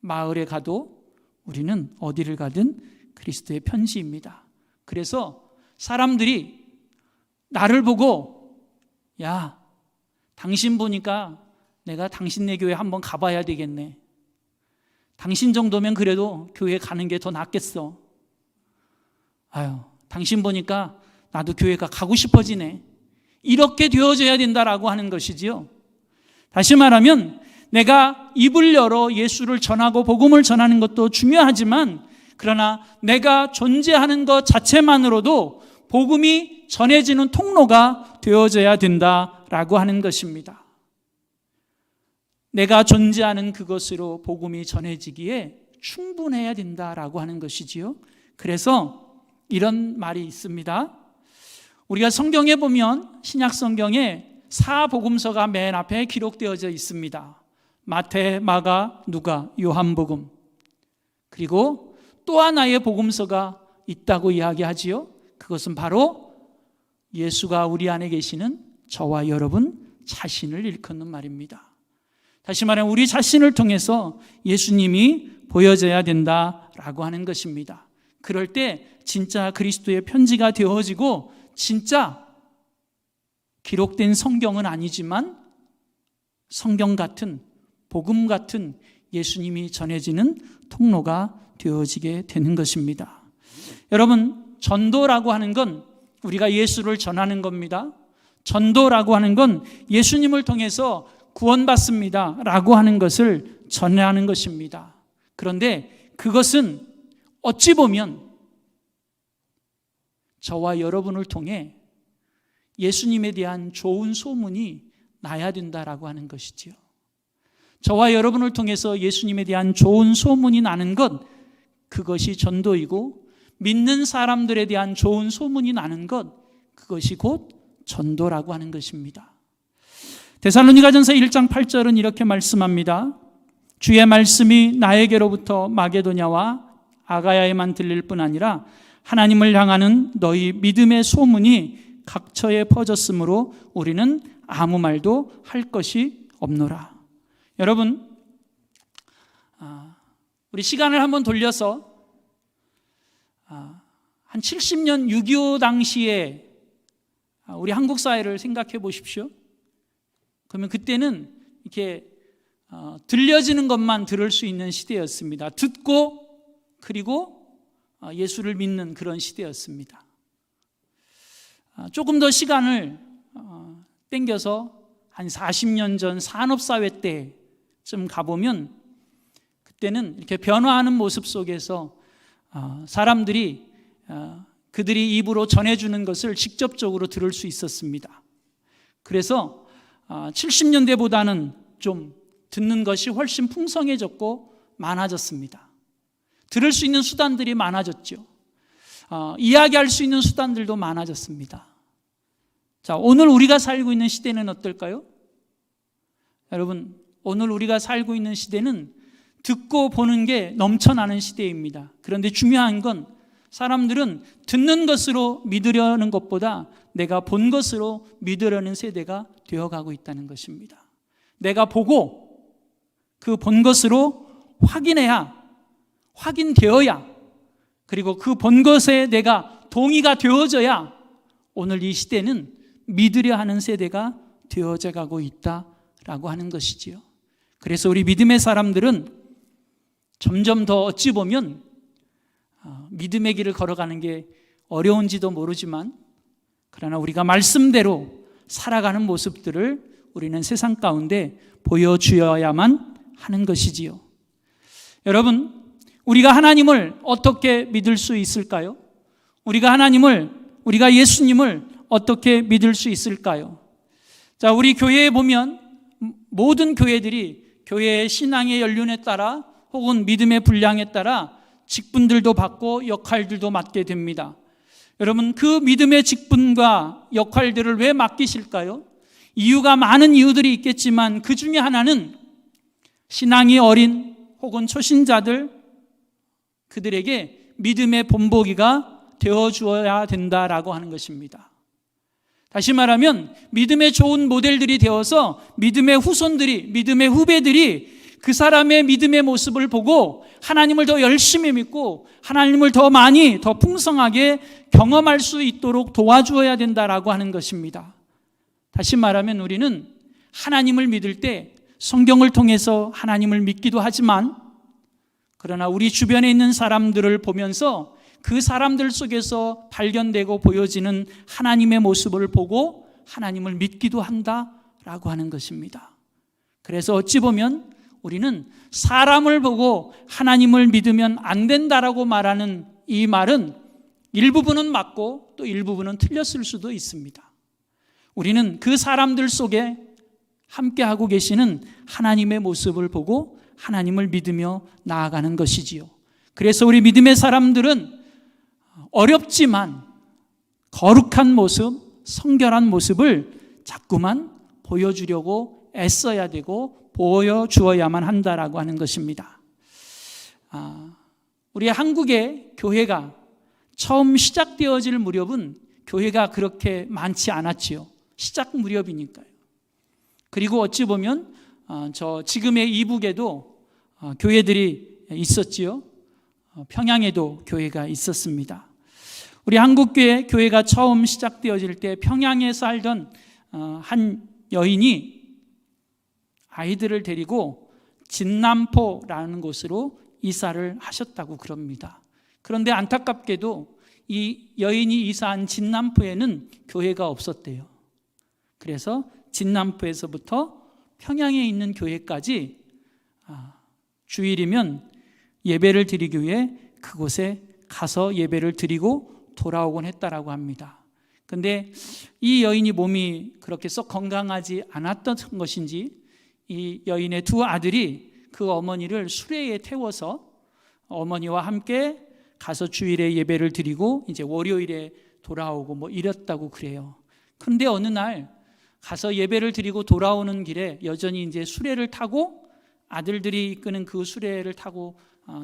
마을에 가도 우리는 어디를 가든 그리스도의 편지입니다. 그래서 사람들이 나를 보고 야, 당신 보니까 내가 당신네 교회 한번 가봐야 되겠네. 당신 정도면 그래도 교회 가는 게 더 낫겠어. 아유, 당신 보니까 나도 교회가 가고 싶어지네. 이렇게 되어져야 된다라고 하는 것이지요. 다시 말하면 내가 입을 열어 예수를 전하고 복음을 전하는 것도 중요하지만 그러나 내가 존재하는 것 자체만으로도 복음이 전해지는 통로가 되어져야 된다라고 하는 것입니다. 내가 존재하는 그것으로 복음이 전해지기에 충분해야 된다라고 하는 것이지요. 그래서 이런 말이 있습니다. 우리가 성경에 보면 신약 성경에 4복음서가 맨 앞에 기록되어져 있습니다. 마태, 마가, 누가, 요한복음. 그리고 또 하나의 복음서가 있다고 이야기하지요. 그것은 바로 예수가 우리 안에 계시는 저와 여러분 자신을 일컫는 말입니다. 다시 말하면 우리 자신을 통해서 예수님이 보여져야 된다라고 하는 것입니다. 그럴 때 진짜 그리스도의 편지가 되어지고 진짜 기록된 성경은 아니지만 성경 같은 복음 같은 예수님이 전해지는 통로가 되어지게 되는 것입니다. 여러분, 전도라고 하는 건 우리가 예수를 전하는 겁니다. 전도라고 하는 건 예수님을 통해서 구원받습니다 라고 하는 것을 전하는 것입니다. 그런데 그것은 어찌 보면 저와 여러분을 통해 예수님에 대한 좋은 소문이 나야 된다라고 하는 것이지요. 저와 여러분을 통해서 예수님에 대한 좋은 소문이 나는 것, 그것이 전도이고 믿는 사람들에 대한 좋은 소문이 나는 것, 그것이 곧 전도라고 하는 것입니다. 데살로니가전서 1장 8절은 이렇게 말씀합니다. 주의 말씀이 나에게로부터 마게도냐와 아가야에만 들릴 뿐 아니라 하나님을 향하는 너희 믿음의 소문이 각처에 퍼졌으므로 우리는 아무 말도 할 것이 없노라. 여러분, 우리 시간을 한번 돌려서 한 70년 6.25 당시에 우리 한국 사회를 생각해 보십시오. 그러면 그때는 이렇게 들려지는 것만 들을 수 있는 시대였습니다. 듣고 그리고 예수를 믿는 그런 시대였습니다. 조금 더 시간을 땡겨서 한 40년 전 산업사회 때쯤 가보면 그때는 이렇게 변화하는 모습 속에서 사람들이 그들이 입으로 전해주는 것을 직접적으로 들을 수 있었습니다. 그래서 70년대보다는 좀 듣는 것이 훨씬 풍성해졌고 많아졌습니다. 들을 수 있는 수단들이 많아졌죠. 이야기할 수 있는 수단들도 많아졌습니다. 자, 오늘 우리가 살고 있는 시대는 어떨까요? 여러분, 오늘 우리가 살고 있는 시대는 듣고 보는 게 넘쳐나는 시대입니다. 그런데 중요한 건 사람들은 듣는 것으로 믿으려는 것보다 내가 본 것으로 믿으려는 세대가 되어가고 있다는 것입니다. 내가 보고 그 본 것으로 확인되어야, 그리고 그 본 것에 내가 동의가 되어져야 오늘 이 시대는 믿으려 하는 세대가 되어져 가고 있다라고 하는 것이지요. 그래서 우리 믿음의 사람들은 점점 더 어찌 보면 믿음의 길을 걸어가는 게 어려운지도 모르지만, 그러나 우리가 말씀대로 살아가는 모습들을 우리는 세상 가운데 보여주어야만 하는 것이지요. 여러분, 우리가 하나님을 어떻게 믿을 수 있을까요? 우리가 예수님을 어떻게 믿을 수 있을까요? 자, 우리 교회에 보면 모든 교회들이 교회의 신앙의 연륜에 따라 혹은 믿음의 분량에 따라 직분들도 받고 역할들도 맡게 됩니다. 여러분, 그 믿음의 직분과 역할들을 왜 맡기실까요? 이유가 많은 이유들이 있겠지만 그 중에 하나는 신앙이 어린 혹은 초신자들, 그들에게 믿음의 본보기가 되어주어야 된다라고 하는 것입니다. 다시 말하면 믿음의 좋은 모델들이 되어서 믿음의 후손들이, 믿음의 후배들이 그 사람의 믿음의 모습을 보고 하나님을 더 열심히 믿고 하나님을 더 많이, 더 풍성하게 경험할 수 있도록 도와주어야 된다라고 하는 것입니다. 다시 말하면 우리는 하나님을 믿을 때 성경을 통해서 하나님을 믿기도 하지만, 그러나 우리 주변에 있는 사람들을 보면서 그 사람들 속에서 발견되고 보여지는 하나님의 모습을 보고 하나님을 믿기도 한다라고 하는 것입니다. 그래서 어찌 보면 우리는 사람을 보고 하나님을 믿으면 안 된다라고 말하는 이 말은 일부분은 맞고 또 일부분은 틀렸을 수도 있습니다. 우리는 그 사람들 속에 함께하고 계시는 하나님의 모습을 보고 하나님을 믿으며 나아가는 것이지요. 그래서 우리 믿음의 사람들은 어렵지만 거룩한 모습, 성결한 모습을 자꾸만 보여주려고 애써야 되고 보여주어야만 한다라고 하는 것입니다. 우리 한국의 교회가 처음 시작되어질 무렵은 교회가 그렇게 많지 않았지요. 시작 무렵이니까요. 그리고 어찌 보면 저 지금의 이북에도 교회들이 있었지요. 평양에도 교회가 있었습니다. 우리 한국교회 교회가 처음 시작되어질 때 평양에 살던 한 여인이 아이들을 데리고 진남포라는 곳으로 이사를 하셨다고 그럽니다. 그런데 안타깝게도 이 여인이 이사한 진남포에는 교회가 없었대요. 그래서 진남포에서부터 평양에 있는 교회까지 주일이면 예배를 드리기 위해 그곳에 가서 예배를 드리고 돌아오곤 했다라고 합니다. 그런데 이 여인이 몸이 그렇게 썩 건강하지 않았던 것인지 이 여인의 두 아들이 그 어머니를 수레에 태워서 어머니와 함께 가서 주일에 예배를 드리고 이제 월요일에 돌아오고 뭐 이랬다고 그래요. 그런데 어느 날 가서 예배를 드리고 돌아오는 길에 여전히 이제 수레를 타고 아들들이 이끄는 그 수레를 타고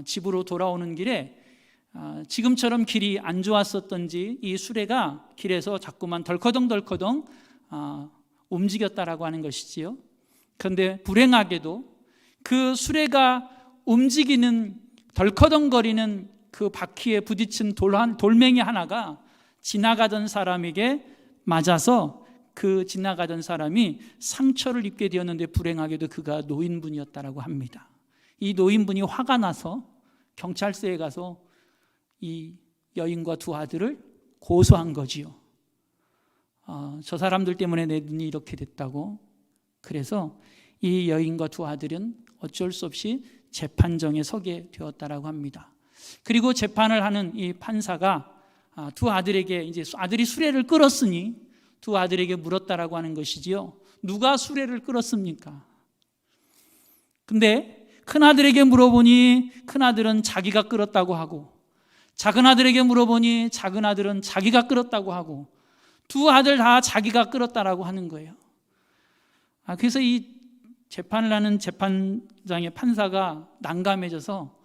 집으로 돌아오는 길에 지금처럼 길이 안 좋았었던지 이 수레가 길에서 자꾸만 덜커덩 움직였다라고 하는 것이지요. 그런데 불행하게도 그 수레가 움직이는 덜커덩거리는 그 바퀴에 부딪힌 돌멩이 하나가 지나가던 사람에게 맞아서 그 지나가던 사람이 상처를 입게 되었는데 불행하게도 그가 노인분이었다라고 합니다. 이 노인분이 화가 나서 경찰서에 가서 이 여인과 두 아들을 고소한 거지요. 저 사람들 때문에 내 눈이 이렇게 됐다고. 그래서 이 여인과 두 아들은 어쩔 수 없이 재판정에 서게 되었다라고 합니다. 그리고 재판을 하는 이 판사가 두 아들에게 이제 아들이 수레를 끌었으니 두 아들에게 물었다라고 하는 것이지요. 누가 수레를 끌었습니까? 근데 큰 아들에게 물어보니 큰 아들은 자기가 끌었다고 하고, 작은 아들에게 물어보니 작은 아들은 자기가 끌었다고 하고, 두 아들 다 자기가 끌었다라고 하는 거예요. 그래서 이 재판을 하는 재판장의 판사가 난감해져서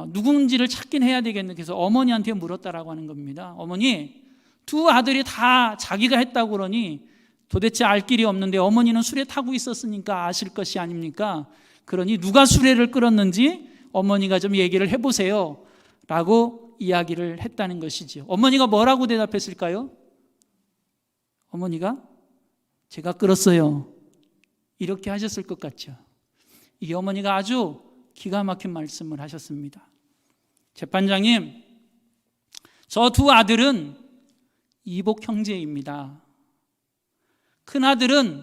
누군지를 찾긴 해야 되겠네. 그래서 어머니한테 물었다라고 하는 겁니다. 어머니, 두 아들이 다 자기가 했다고 그러니 도대체 알 길이 없는데 어머니는 수레 타고 있었으니까 아실 것이 아닙니까? 그러니 누가 수레를 끌었는지 어머니가 좀 얘기를 해보세요 라고 이야기를 했다는 것이죠. 어머니가 뭐라고 대답했을까요? 어머니가 제가 끌었어요 이렇게 하셨을 것 같죠. 이 어머니가 아주 기가 막힌 말씀을 하셨습니다. 재판장님, 저 두 아들은 이복 형제입니다. 큰 아들은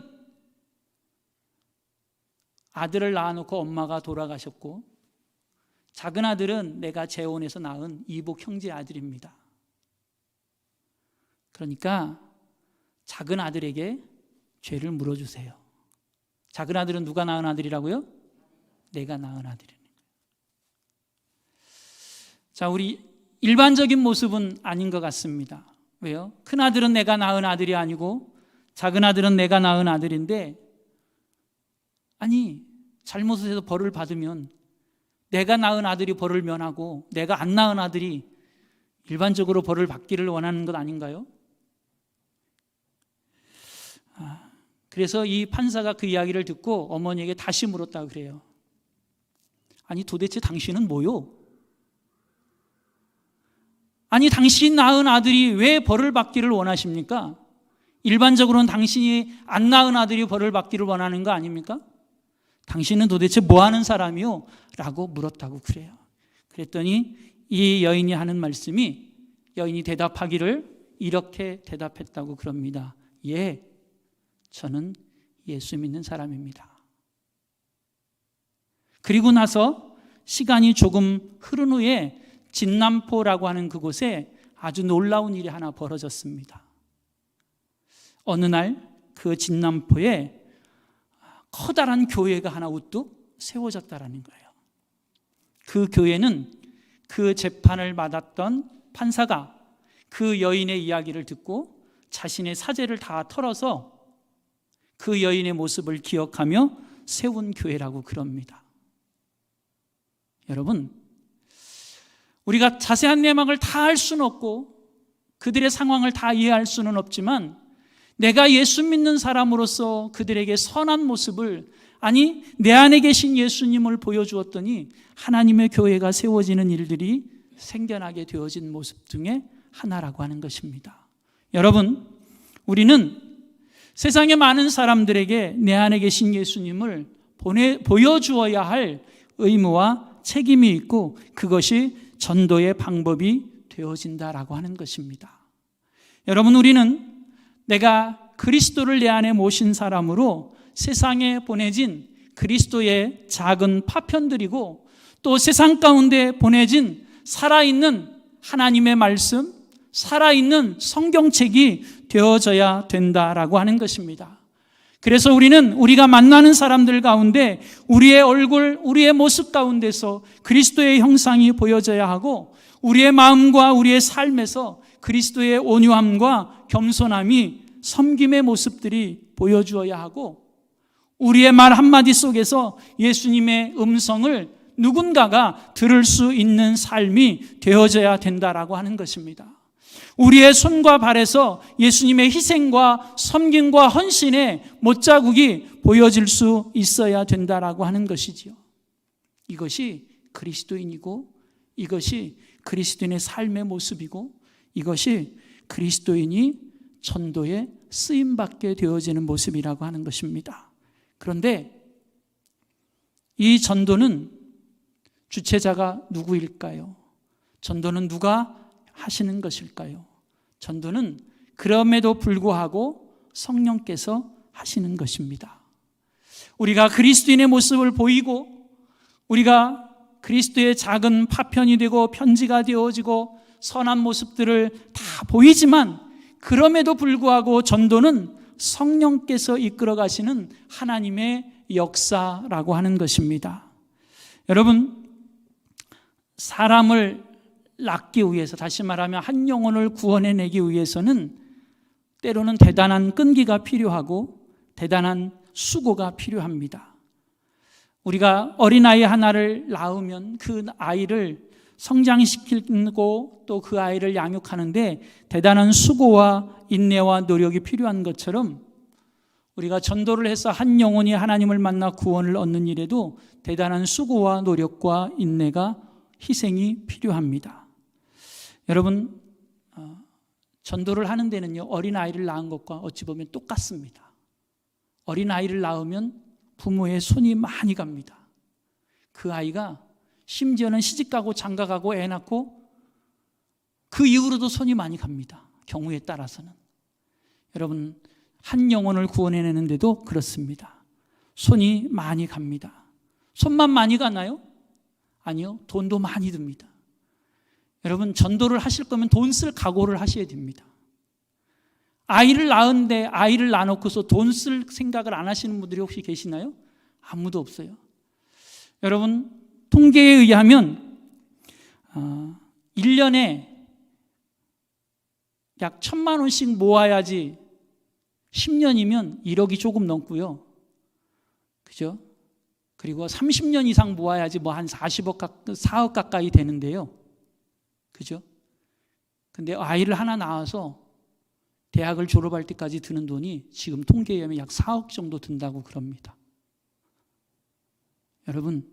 아들을 낳아놓고 엄마가 돌아가셨고, 작은 아들은 내가 재혼해서 낳은 이복 형제 아들입니다. 그러니까 작은 아들에게 죄를 물어주세요. 작은 아들은 누가 낳은 아들이라고요? 내가 낳은 아들이에요. 자, 우리 일반적인 모습은 아닌 것 같습니다. 왜요? 큰 아들은 내가 낳은 아들이 아니고 작은 아들은 내가 낳은 아들인데, 아니 잘못을 해서 벌을 받으면 내가 낳은 아들이 벌을 면하고 내가 안 낳은 아들이 일반적으로 벌을 받기를 원하는 것 아닌가요? 그래서 이 판사가 그 이야기를 듣고 어머니에게 다시 물었다고 그래요. 아니 도대체 당신은 뭐요? 아니 당신 낳은 아들이 왜 벌을 받기를 원하십니까? 일반적으로는 당신이 안 낳은 아들이 벌을 받기를 원하는 거 아닙니까? 당신은 도대체 뭐 하는 사람이요? 라고 물었다고 그래요. 그랬더니 이 여인이 하는 말씀이, 여인이 대답하기를 이렇게 대답했다고 그럽니다. 예, 저는 예수 믿는 사람입니다. 그리고 나서 시간이 조금 흐른 후에 진남포라고 하는 그곳에 아주 놀라운 일이 하나 벌어졌습니다. 어느 날 그 진남포에 커다란 교회가 하나 우뚝 세워졌다라는 거예요. 그 교회는 그 재판을 받았던 판사가 그 여인의 이야기를 듣고 자신의 사죄를 다 털어서 그 여인의 모습을 기억하며 세운 교회라고 그럽니다. 여러분, 우리가 자세한 내막을 다 알 수는 없고 그들의 상황을 다 이해할 수는 없지만, 내가 예수 믿는 사람으로서 그들에게 선한 모습을, 아니 내 안에 계신 예수님을 보여주었더니 하나님의 교회가 세워지는 일들이 생겨나게 되어진 모습 중에 하나라고 하는 것입니다. 여러분, 우리는 세상의 많은 사람들에게 내 안에 계신 예수님을 보여주어야 할 의무와 책임이 있고, 그것이 전도의 방법이 되어진다라고 하는 것입니다. 여러분, 우리는 내가 그리스도를 내 안에 모신 사람으로 세상에 보내진 그리스도의 작은 파편들이고, 또 세상 가운데 보내진 살아있는 하나님의 말씀, 살아있는 성경책이 되어져야 된다라고 하는 것입니다. 그래서 우리는 우리가 만나는 사람들 가운데 우리의 얼굴, 우리의 모습 가운데서 그리스도의 형상이 보여져야 하고, 우리의 마음과 우리의 삶에서 그리스도의 온유함과 겸손함이, 섬김의 모습들이 보여주어야 하고, 우리의 말 한마디 속에서 예수님의 음성을 누군가가 들을 수 있는 삶이 되어져야 된다라고 하는 것입니다. 우리의 손과 발에서 예수님의 희생과 섬김과 헌신의 못자국이 보여질 수 있어야 된다라고 하는 것이지요. 이것이 그리스도인이고, 이것이 그리스도인의 삶의 모습이고, 이것이 그리스도인이 전도에 쓰임받게 되어지는 모습이라고 하는 것입니다. 그런데 이 전도는 주체자가 누구일까요? 전도는 누가 하시는 것일까요? 전도는 그럼에도 불구하고 성령께서 하시는 것입니다. 우리가 그리스도인의 모습을 보이고, 우리가 그리스도의 작은 파편이 되고 편지가 되어지고 선한 모습들을 다 보이지만, 그럼에도 불구하고 전도는 성령께서 이끌어 가시는 하나님의 역사라고 하는 것입니다. 여러분, 사람을 낳기 위해서, 다시 말하면 한 영혼을 구원해내기 위해서는 때로는 대단한 끈기가 필요하고 대단한 수고가 필요합니다. 우리가 어린아이 하나를 낳으면 그 아이를 성장시키고 또 그 아이를 양육하는데 대단한 수고와 인내와 노력이 필요한 것처럼, 우리가 전도를 해서 한 영혼이 하나님을 만나 구원을 얻는 일에도 대단한 수고와 노력과 인내가, 희생이 필요합니다. 여러분, 전도를 하는 데는요, 어린아이를 낳은 것과 어찌 보면 똑같습니다. 어린아이를 낳으면 부모의 손이 많이 갑니다. 그 아이가 심지어는 시집가고 장가가고 애 낳고 그 이후로도 손이 많이 갑니다. 경우에 따라서는. 여러분, 한 영혼을 구원해내는데도 그렇습니다. 손이 많이 갑니다. 손만 많이 가나요? 아니요, 돈도 많이 듭니다. 여러분, 전도를 하실 거면 돈 쓸 각오를 하셔야 됩니다. 아이를 낳은데 아이를 낳아놓고서 돈 쓸 생각을 안 하시는 분들이 혹시 계시나요? 아무도 없어요. 여러분, 통계에 의하면 1년에 약 1,000만 원씩 모아야지 10년이면 1억이 조금 넘고요. 그죠? 그리고 30년 이상 모아야지 뭐 한 4억 가까이 되는데요. 그죠? 근데 아이를 하나 낳아서 대학을 졸업할 때까지 드는 돈이 지금 통계에 의하면 약 4억 정도 든다고 그럽니다. 여러분,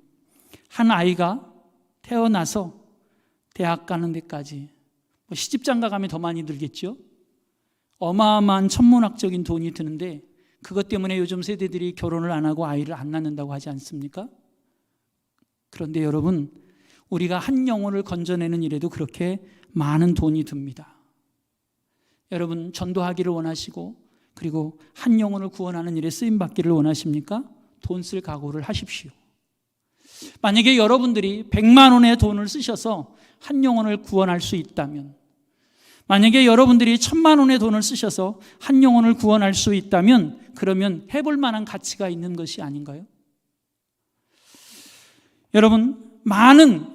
한 아이가 태어나서 대학 가는 데까지, 뭐 시집장가 가면 더 많이 들겠죠? 어마어마한 천문학적인 돈이 드는데, 그것 때문에 요즘 세대들이 결혼을 안 하고 아이를 안 낳는다고 하지 않습니까? 그런데 여러분, 우리가 한 영혼을 건져내는 일에도 그렇게 많은 돈이 듭니다. 여러분, 전도하기를 원하시고 그리고 한 영혼을 구원하는 일에 쓰임받기를 원하십니까? 돈 쓸 각오를 하십시오. 만약에 여러분들이 100만 원의 돈을 쓰셔서 한 영혼을 구원할 수 있다면, 만약에 여러분들이 1,000만 원의 돈을 쓰셔서 한 영혼을 구원할 수 있다면, 그러면 해볼 만한 가치가 있는 것이 아닌가요? 여러분, 많은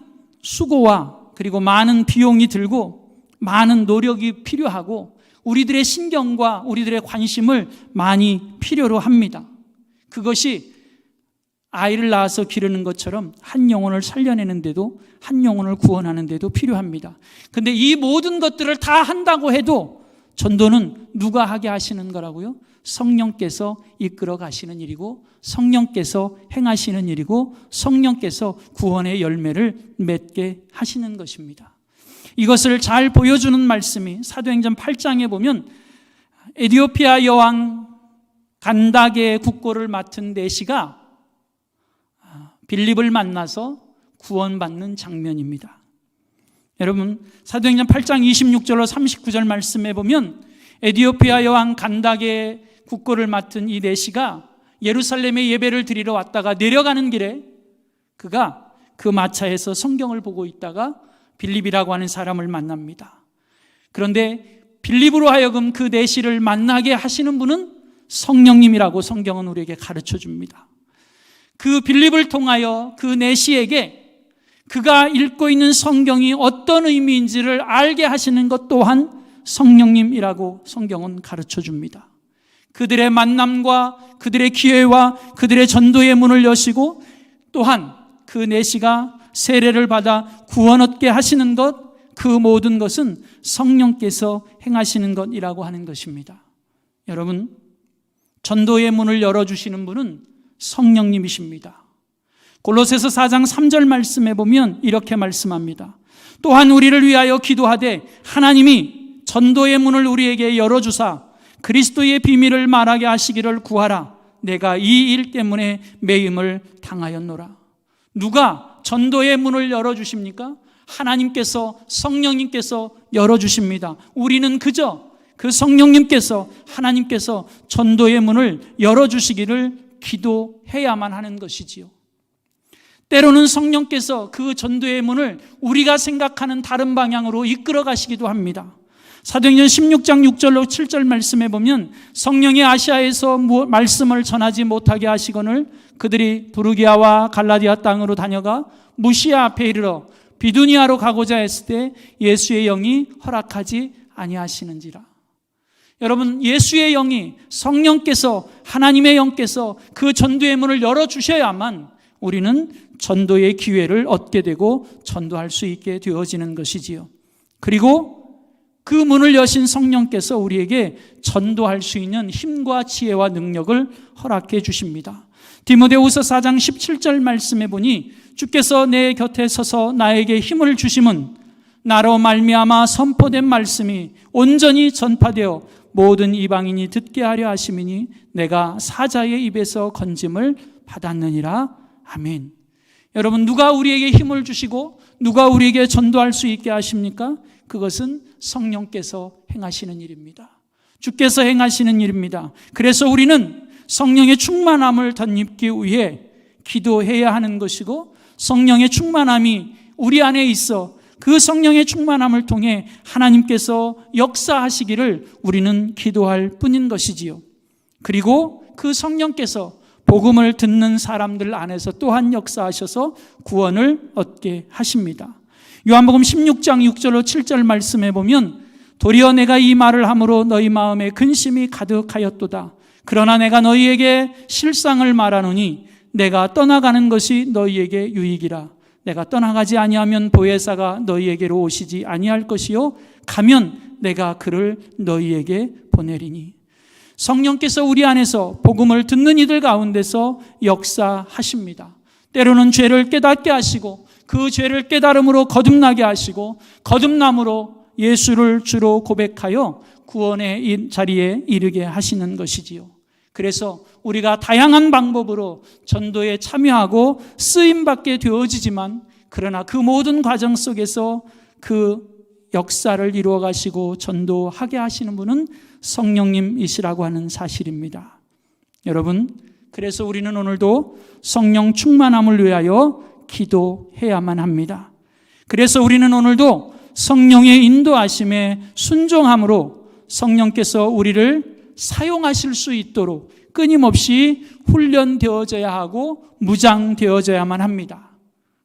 수고와 그리고 많은 비용이 들고 많은 노력이 필요하고 우리들의 신경과 우리들의 관심을 많이 필요로 합니다. 그것이 아이를 낳아서 기르는 것처럼 한 영혼을 살려내는데도, 한 영혼을 구원하는데도 필요합니다. 그런데 이 모든 것들을 다 한다고 해도 전도는 누가 하게 하시는 거라고요? 성령께서 이끌어 가시는 일이고, 성령께서 행하시는 일이고, 성령께서 구원의 열매를 맺게 하시는 것입니다. 이것을 잘 보여주는 말씀이 사도행전 8장에 보면, 에티오피아 여왕 간다게의 국고를 맡은 내시가 빌립을 만나서 구원받는 장면입니다. 여러분, 사도행전 8장 26절로 39절 말씀에 보면, 에티오피아 여왕 간다게의 국고를 맡은 이 내시가 예루살렘에 예배를 드리러 왔다가 내려가는 길에 그가 그 마차에서 성경을 보고 있다가 빌립이라고 하는 사람을 만납니다. 그런데 빌립으로 하여금 그 내시를 만나게 하시는 분은 성령님이라고 성경은 우리에게 가르쳐 줍니다. 그 빌립을 통하여 그 내시에게 그가 읽고 있는 성경이 어떤 의미인지를 알게 하시는 것 또한 성령님이라고 성경은 가르쳐 줍니다. 그들의 만남과 그들의 기회와 그들의 전도의 문을 여시고, 또한 그 내시가 세례를 받아 구원 얻게 하시는 것, 그 모든 것은 성령께서 행하시는 것이라고 하는 것입니다. 여러분, 전도의 문을 열어주시는 분은 성령님이십니다. 골로새서 4장 3절 말씀에 보면 이렇게 말씀합니다. 또한 우리를 위하여 기도하되 하나님이 전도의 문을 우리에게 열어주사 그리스도의 비밀을 말하게 하시기를 구하라. 내가 이 일 때문에 매임을 당하였노라. 누가 전도의 문을 열어주십니까? 하나님께서, 성령님께서 열어주십니다. 우리는 그저 그 성령님께서, 하나님께서 전도의 문을 열어주시기를 기도해야만 하는 것이지요. 때로는 성령께서 그 전도의 문을 우리가 생각하는 다른 방향으로 이끌어 가시기도 합니다. 사도행전 16장 6절로 7절 말씀에 보면 성령이 아시아에서 말씀을 전하지 못하게 하시거늘 그들이 부르기아와 갈라디아 땅으로 다녀가 무시아 앞에 이르러 비두니아로 가고자 했을 때 예수의 영이 허락하지 아니하시는지라. 여러분, 예수의 영이, 성령께서, 하나님의 영께서 그 전도의 문을 열어주셔야만 우리는 전도의 기회를 얻게 되고 전도할 수 있게 되어지는 것이지요. 그리고 그 문을 여신 성령께서 우리에게 전도할 수 있는 힘과 지혜와 능력을 허락해 주십니다. 디모데후서 4장 17절 말씀에 보니 주께서 내 곁에 서서 나에게 힘을 주심은 나로 말미암아 선포된 말씀이 온전히 전파되어 모든 이방인이 듣게 하려 하심이니 내가 사자의 입에서 건짐을 받았느니라. 아멘. 여러분, 누가 우리에게 힘을 주시고 누가 우리에게 전도할 수 있게 하십니까? 그것은 성령께서 행하시는 일입니다. 주께서 행하시는 일입니다. 그래서 우리는 성령의 충만함을 덧입기 위해 기도해야 하는 것이고, 성령의 충만함이 우리 안에 있어 그 성령의 충만함을 통해 하나님께서 역사하시기를 우리는 기도할 뿐인 것이지요. 그리고 그 성령께서 복음을 듣는 사람들 안에서 또한 역사하셔서 구원을 얻게 하십니다. 요한복음 16장 6절로 7절 말씀에 보면 도리어 내가 이 말을 함으로 너희 마음에 근심이 가득하였도다. 그러나 내가 너희에게 실상을 말하노니 내가 떠나가는 것이 너희에게 유익이라. 내가 떠나가지 아니하면 보혜사가 너희에게로 오시지 아니할 것이요 가면 내가 그를 너희에게 보내리니. 성령께서 우리 안에서 복음을 듣는 이들 가운데서 역사하십니다. 때로는 죄를 깨닫게 하시고 그 죄를 깨달음으로 거듭나게 하시고 거듭남으로 예수를 주로 고백하여 구원의 자리에 이르게 하시는 것이지요. 그래서 우리가 다양한 방법으로 전도에 참여하고 쓰임받게 되어지지만, 그러나 그 모든 과정 속에서 그 역사를 이루어 가시고 전도하게 하시는 분은 성령님이시라고 하는 사실입니다. 여러분, 그래서 우리는 오늘도 성령 충만함을 위하여 기도해야만 합니다. 그래서 우리는 오늘도 성령의 인도하심에 순종함으로 성령께서 우리를 사용하실 수 있도록 끊임없이 훈련되어져야 하고 무장되어져야만 합니다.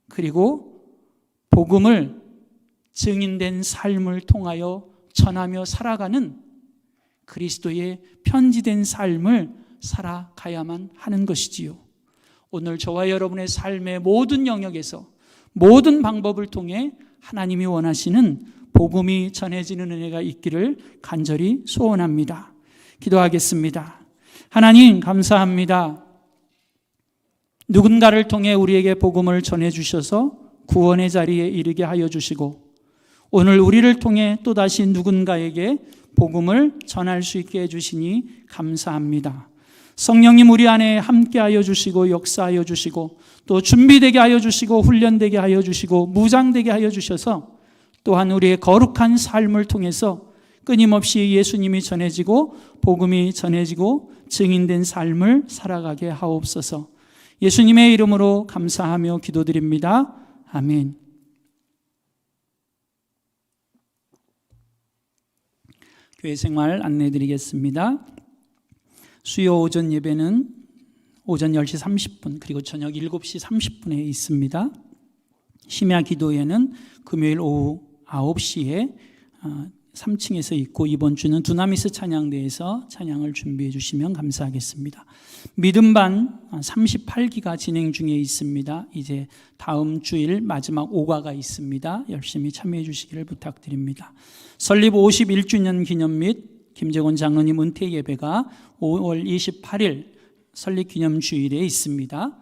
그리고 복음을 증인된 삶을 통하여 전하며 살아가는 그리스도의 편지된 삶을 살아가야만 하는 것이지요. 오늘 저와 여러분의 삶의 모든 영역에서 모든 방법을 통해 하나님이 원하시는 복음이 전해지는 은혜가 있기를 간절히 소원합니다. 기도하겠습니다. 하나님, 감사합니다. 누군가를 통해 우리에게 복음을 전해주셔서 구원의 자리에 이르게 하여 주시고, 오늘 우리를 통해 또다시 누군가에게 복음을 전할 수 있게 해주시니 감사합니다. 성령님, 우리 안에 함께하여 주시고 역사하여 주시고 또 준비되게 하여 주시고 훈련되게 하여 주시고 무장되게 하여 주셔서 또한 우리의 거룩한 삶을 통해서 끊임없이 예수님이 전해지고 복음이 전해지고 증인된 삶을 살아가게 하옵소서. 예수님의 이름으로 감사하며 기도드립니다. 아멘. 교회 생활 안내드리겠습니다. 수요 오전 예배는 오전 10시 30분 그리고 저녁 7시 30분에 있습니다. 심야 기도회는 금요일 오후 9시에 3층에서 있고 이번 주는 두나미스 찬양대에서 찬양을 준비해 주시면 감사하겠습니다. 믿음반 38기가 진행 중에 있습니다. 이제 다음 주일 마지막 5가가 있습니다. 열심히 참여해 주시기를 부탁드립니다. 설립 51주년 기념 및 김재곤 장로님 은퇴 예배가 5월 28일 설립 기념 주일에 있습니다.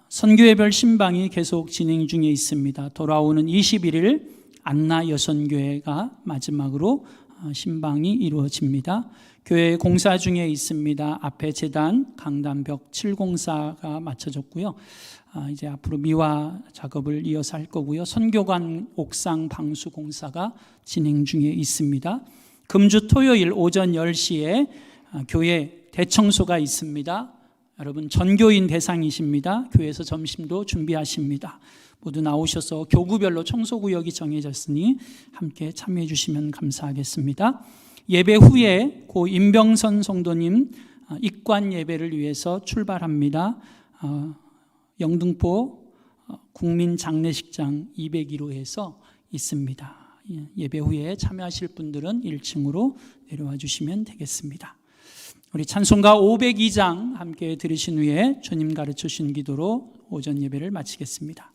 선교회별 신방이 계속 진행 중에 있습니다. 돌아오는 21일 안나 여선교회가 마지막으로 신방이 이루어집니다. 교회 공사 중에 있습니다. 앞에 재단 강단벽 704가 마쳐졌고요. 이제 앞으로 미화 작업을 이어서 할 거고요. 선교관 옥상 방수 공사가 진행 중에 있습니다. 금주 토요일 오전 10시에 교회 대청소가 있습니다. 여러분 전교인 대상이십니다. 교회에서 점심도 준비하십니다. 모두 나오셔서 교구별로 청소구역이 정해졌으니 함께 참여해 주시면 감사하겠습니다. 예배 후에 고 임병선 성도님 입관 예배를 위해서 출발합니다. 영등포 국민장례식장 201호에서 있습니다. 예배 후에 참여하실 분들은 1층으로 내려와 주시면 되겠습니다. 우리 찬송가 502장 함께 들으신 후에 주님 가르쳐 주신 기도로 오전 예배를 마치겠습니다.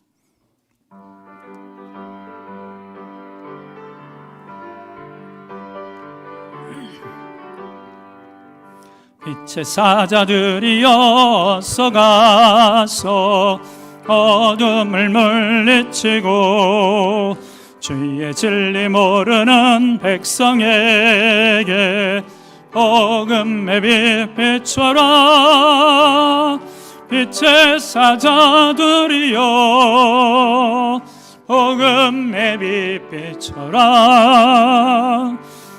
빛의 사자들이여 서가서 어둠을 물리치고 주의 진리 모르는 백성에게 복음의 빛 비춰라. 빛의 사자들이여 복음의 빛 비춰라.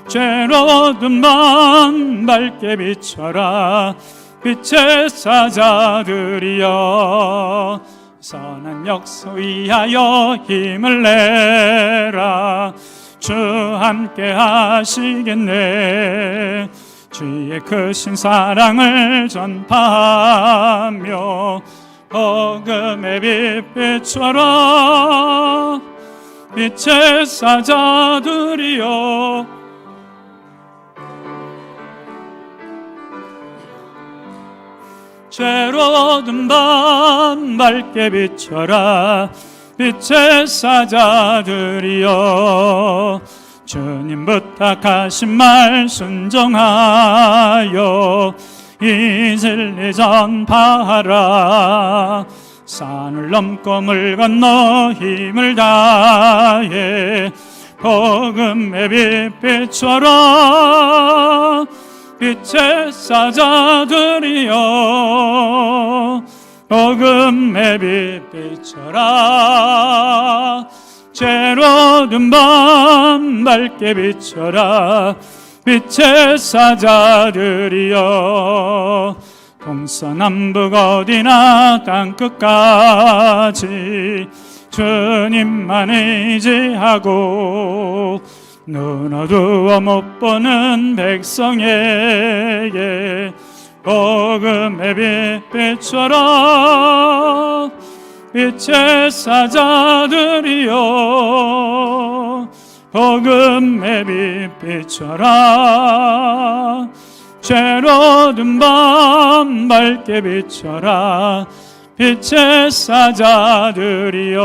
죄로 든 밤 밝게 비춰라. 빛의 사자들이여 선한 역사 위하여 힘을 내라. 주 함께 하시겠네. 주의 크신 사랑을 전파하며 복음의 빛 비춰라. 빛의 사자들이여 죄로 든 밤 밝게 비춰라. 빛의 사자들이여 주님 부탁하신 말 순종하여 이 진리 전파하라. 산을 넘고 물 건너 힘을 다해 복음의 빛 비춰라. 빛의 사자들이여 복음의 빛 비춰라. 죄로 든 밤 밝게 비춰라. 빛의 사자들이여 동서남북 어디나 땅끝까지 주님만 의지하고 눈 어두워 못 보는 백성에게 복음의 빛 비춰라. 빛의 사자들이여 복음의 빛 비춰라. 죄로 든 밤 밝게 비춰라. 빛의 사자들이여.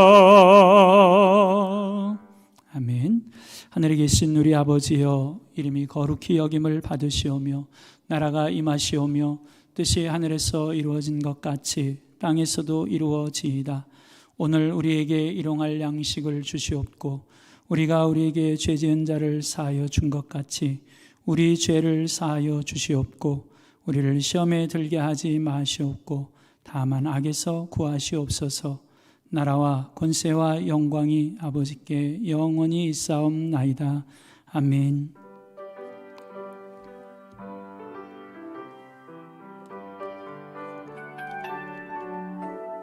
아멘. 하늘에 계신 우리 아버지여, 이름이 거룩히 여김을 받으시오며 나라가 임하시오며 뜻이 하늘에서 이루어진 것 같이 땅에서도 이루어지이다. 오늘 우리에게 일용할 양식을 주시옵고 우리가 우리에게 죄 지은 자를 사하여 준 것 같이 우리 죄를 사하여 주시옵고 우리를 시험에 들게 하지 마시옵고 다만 악에서 구하시옵소서. 나라와 권세와 영광이 아버지께 영원히 있사옵나이다. 아멘.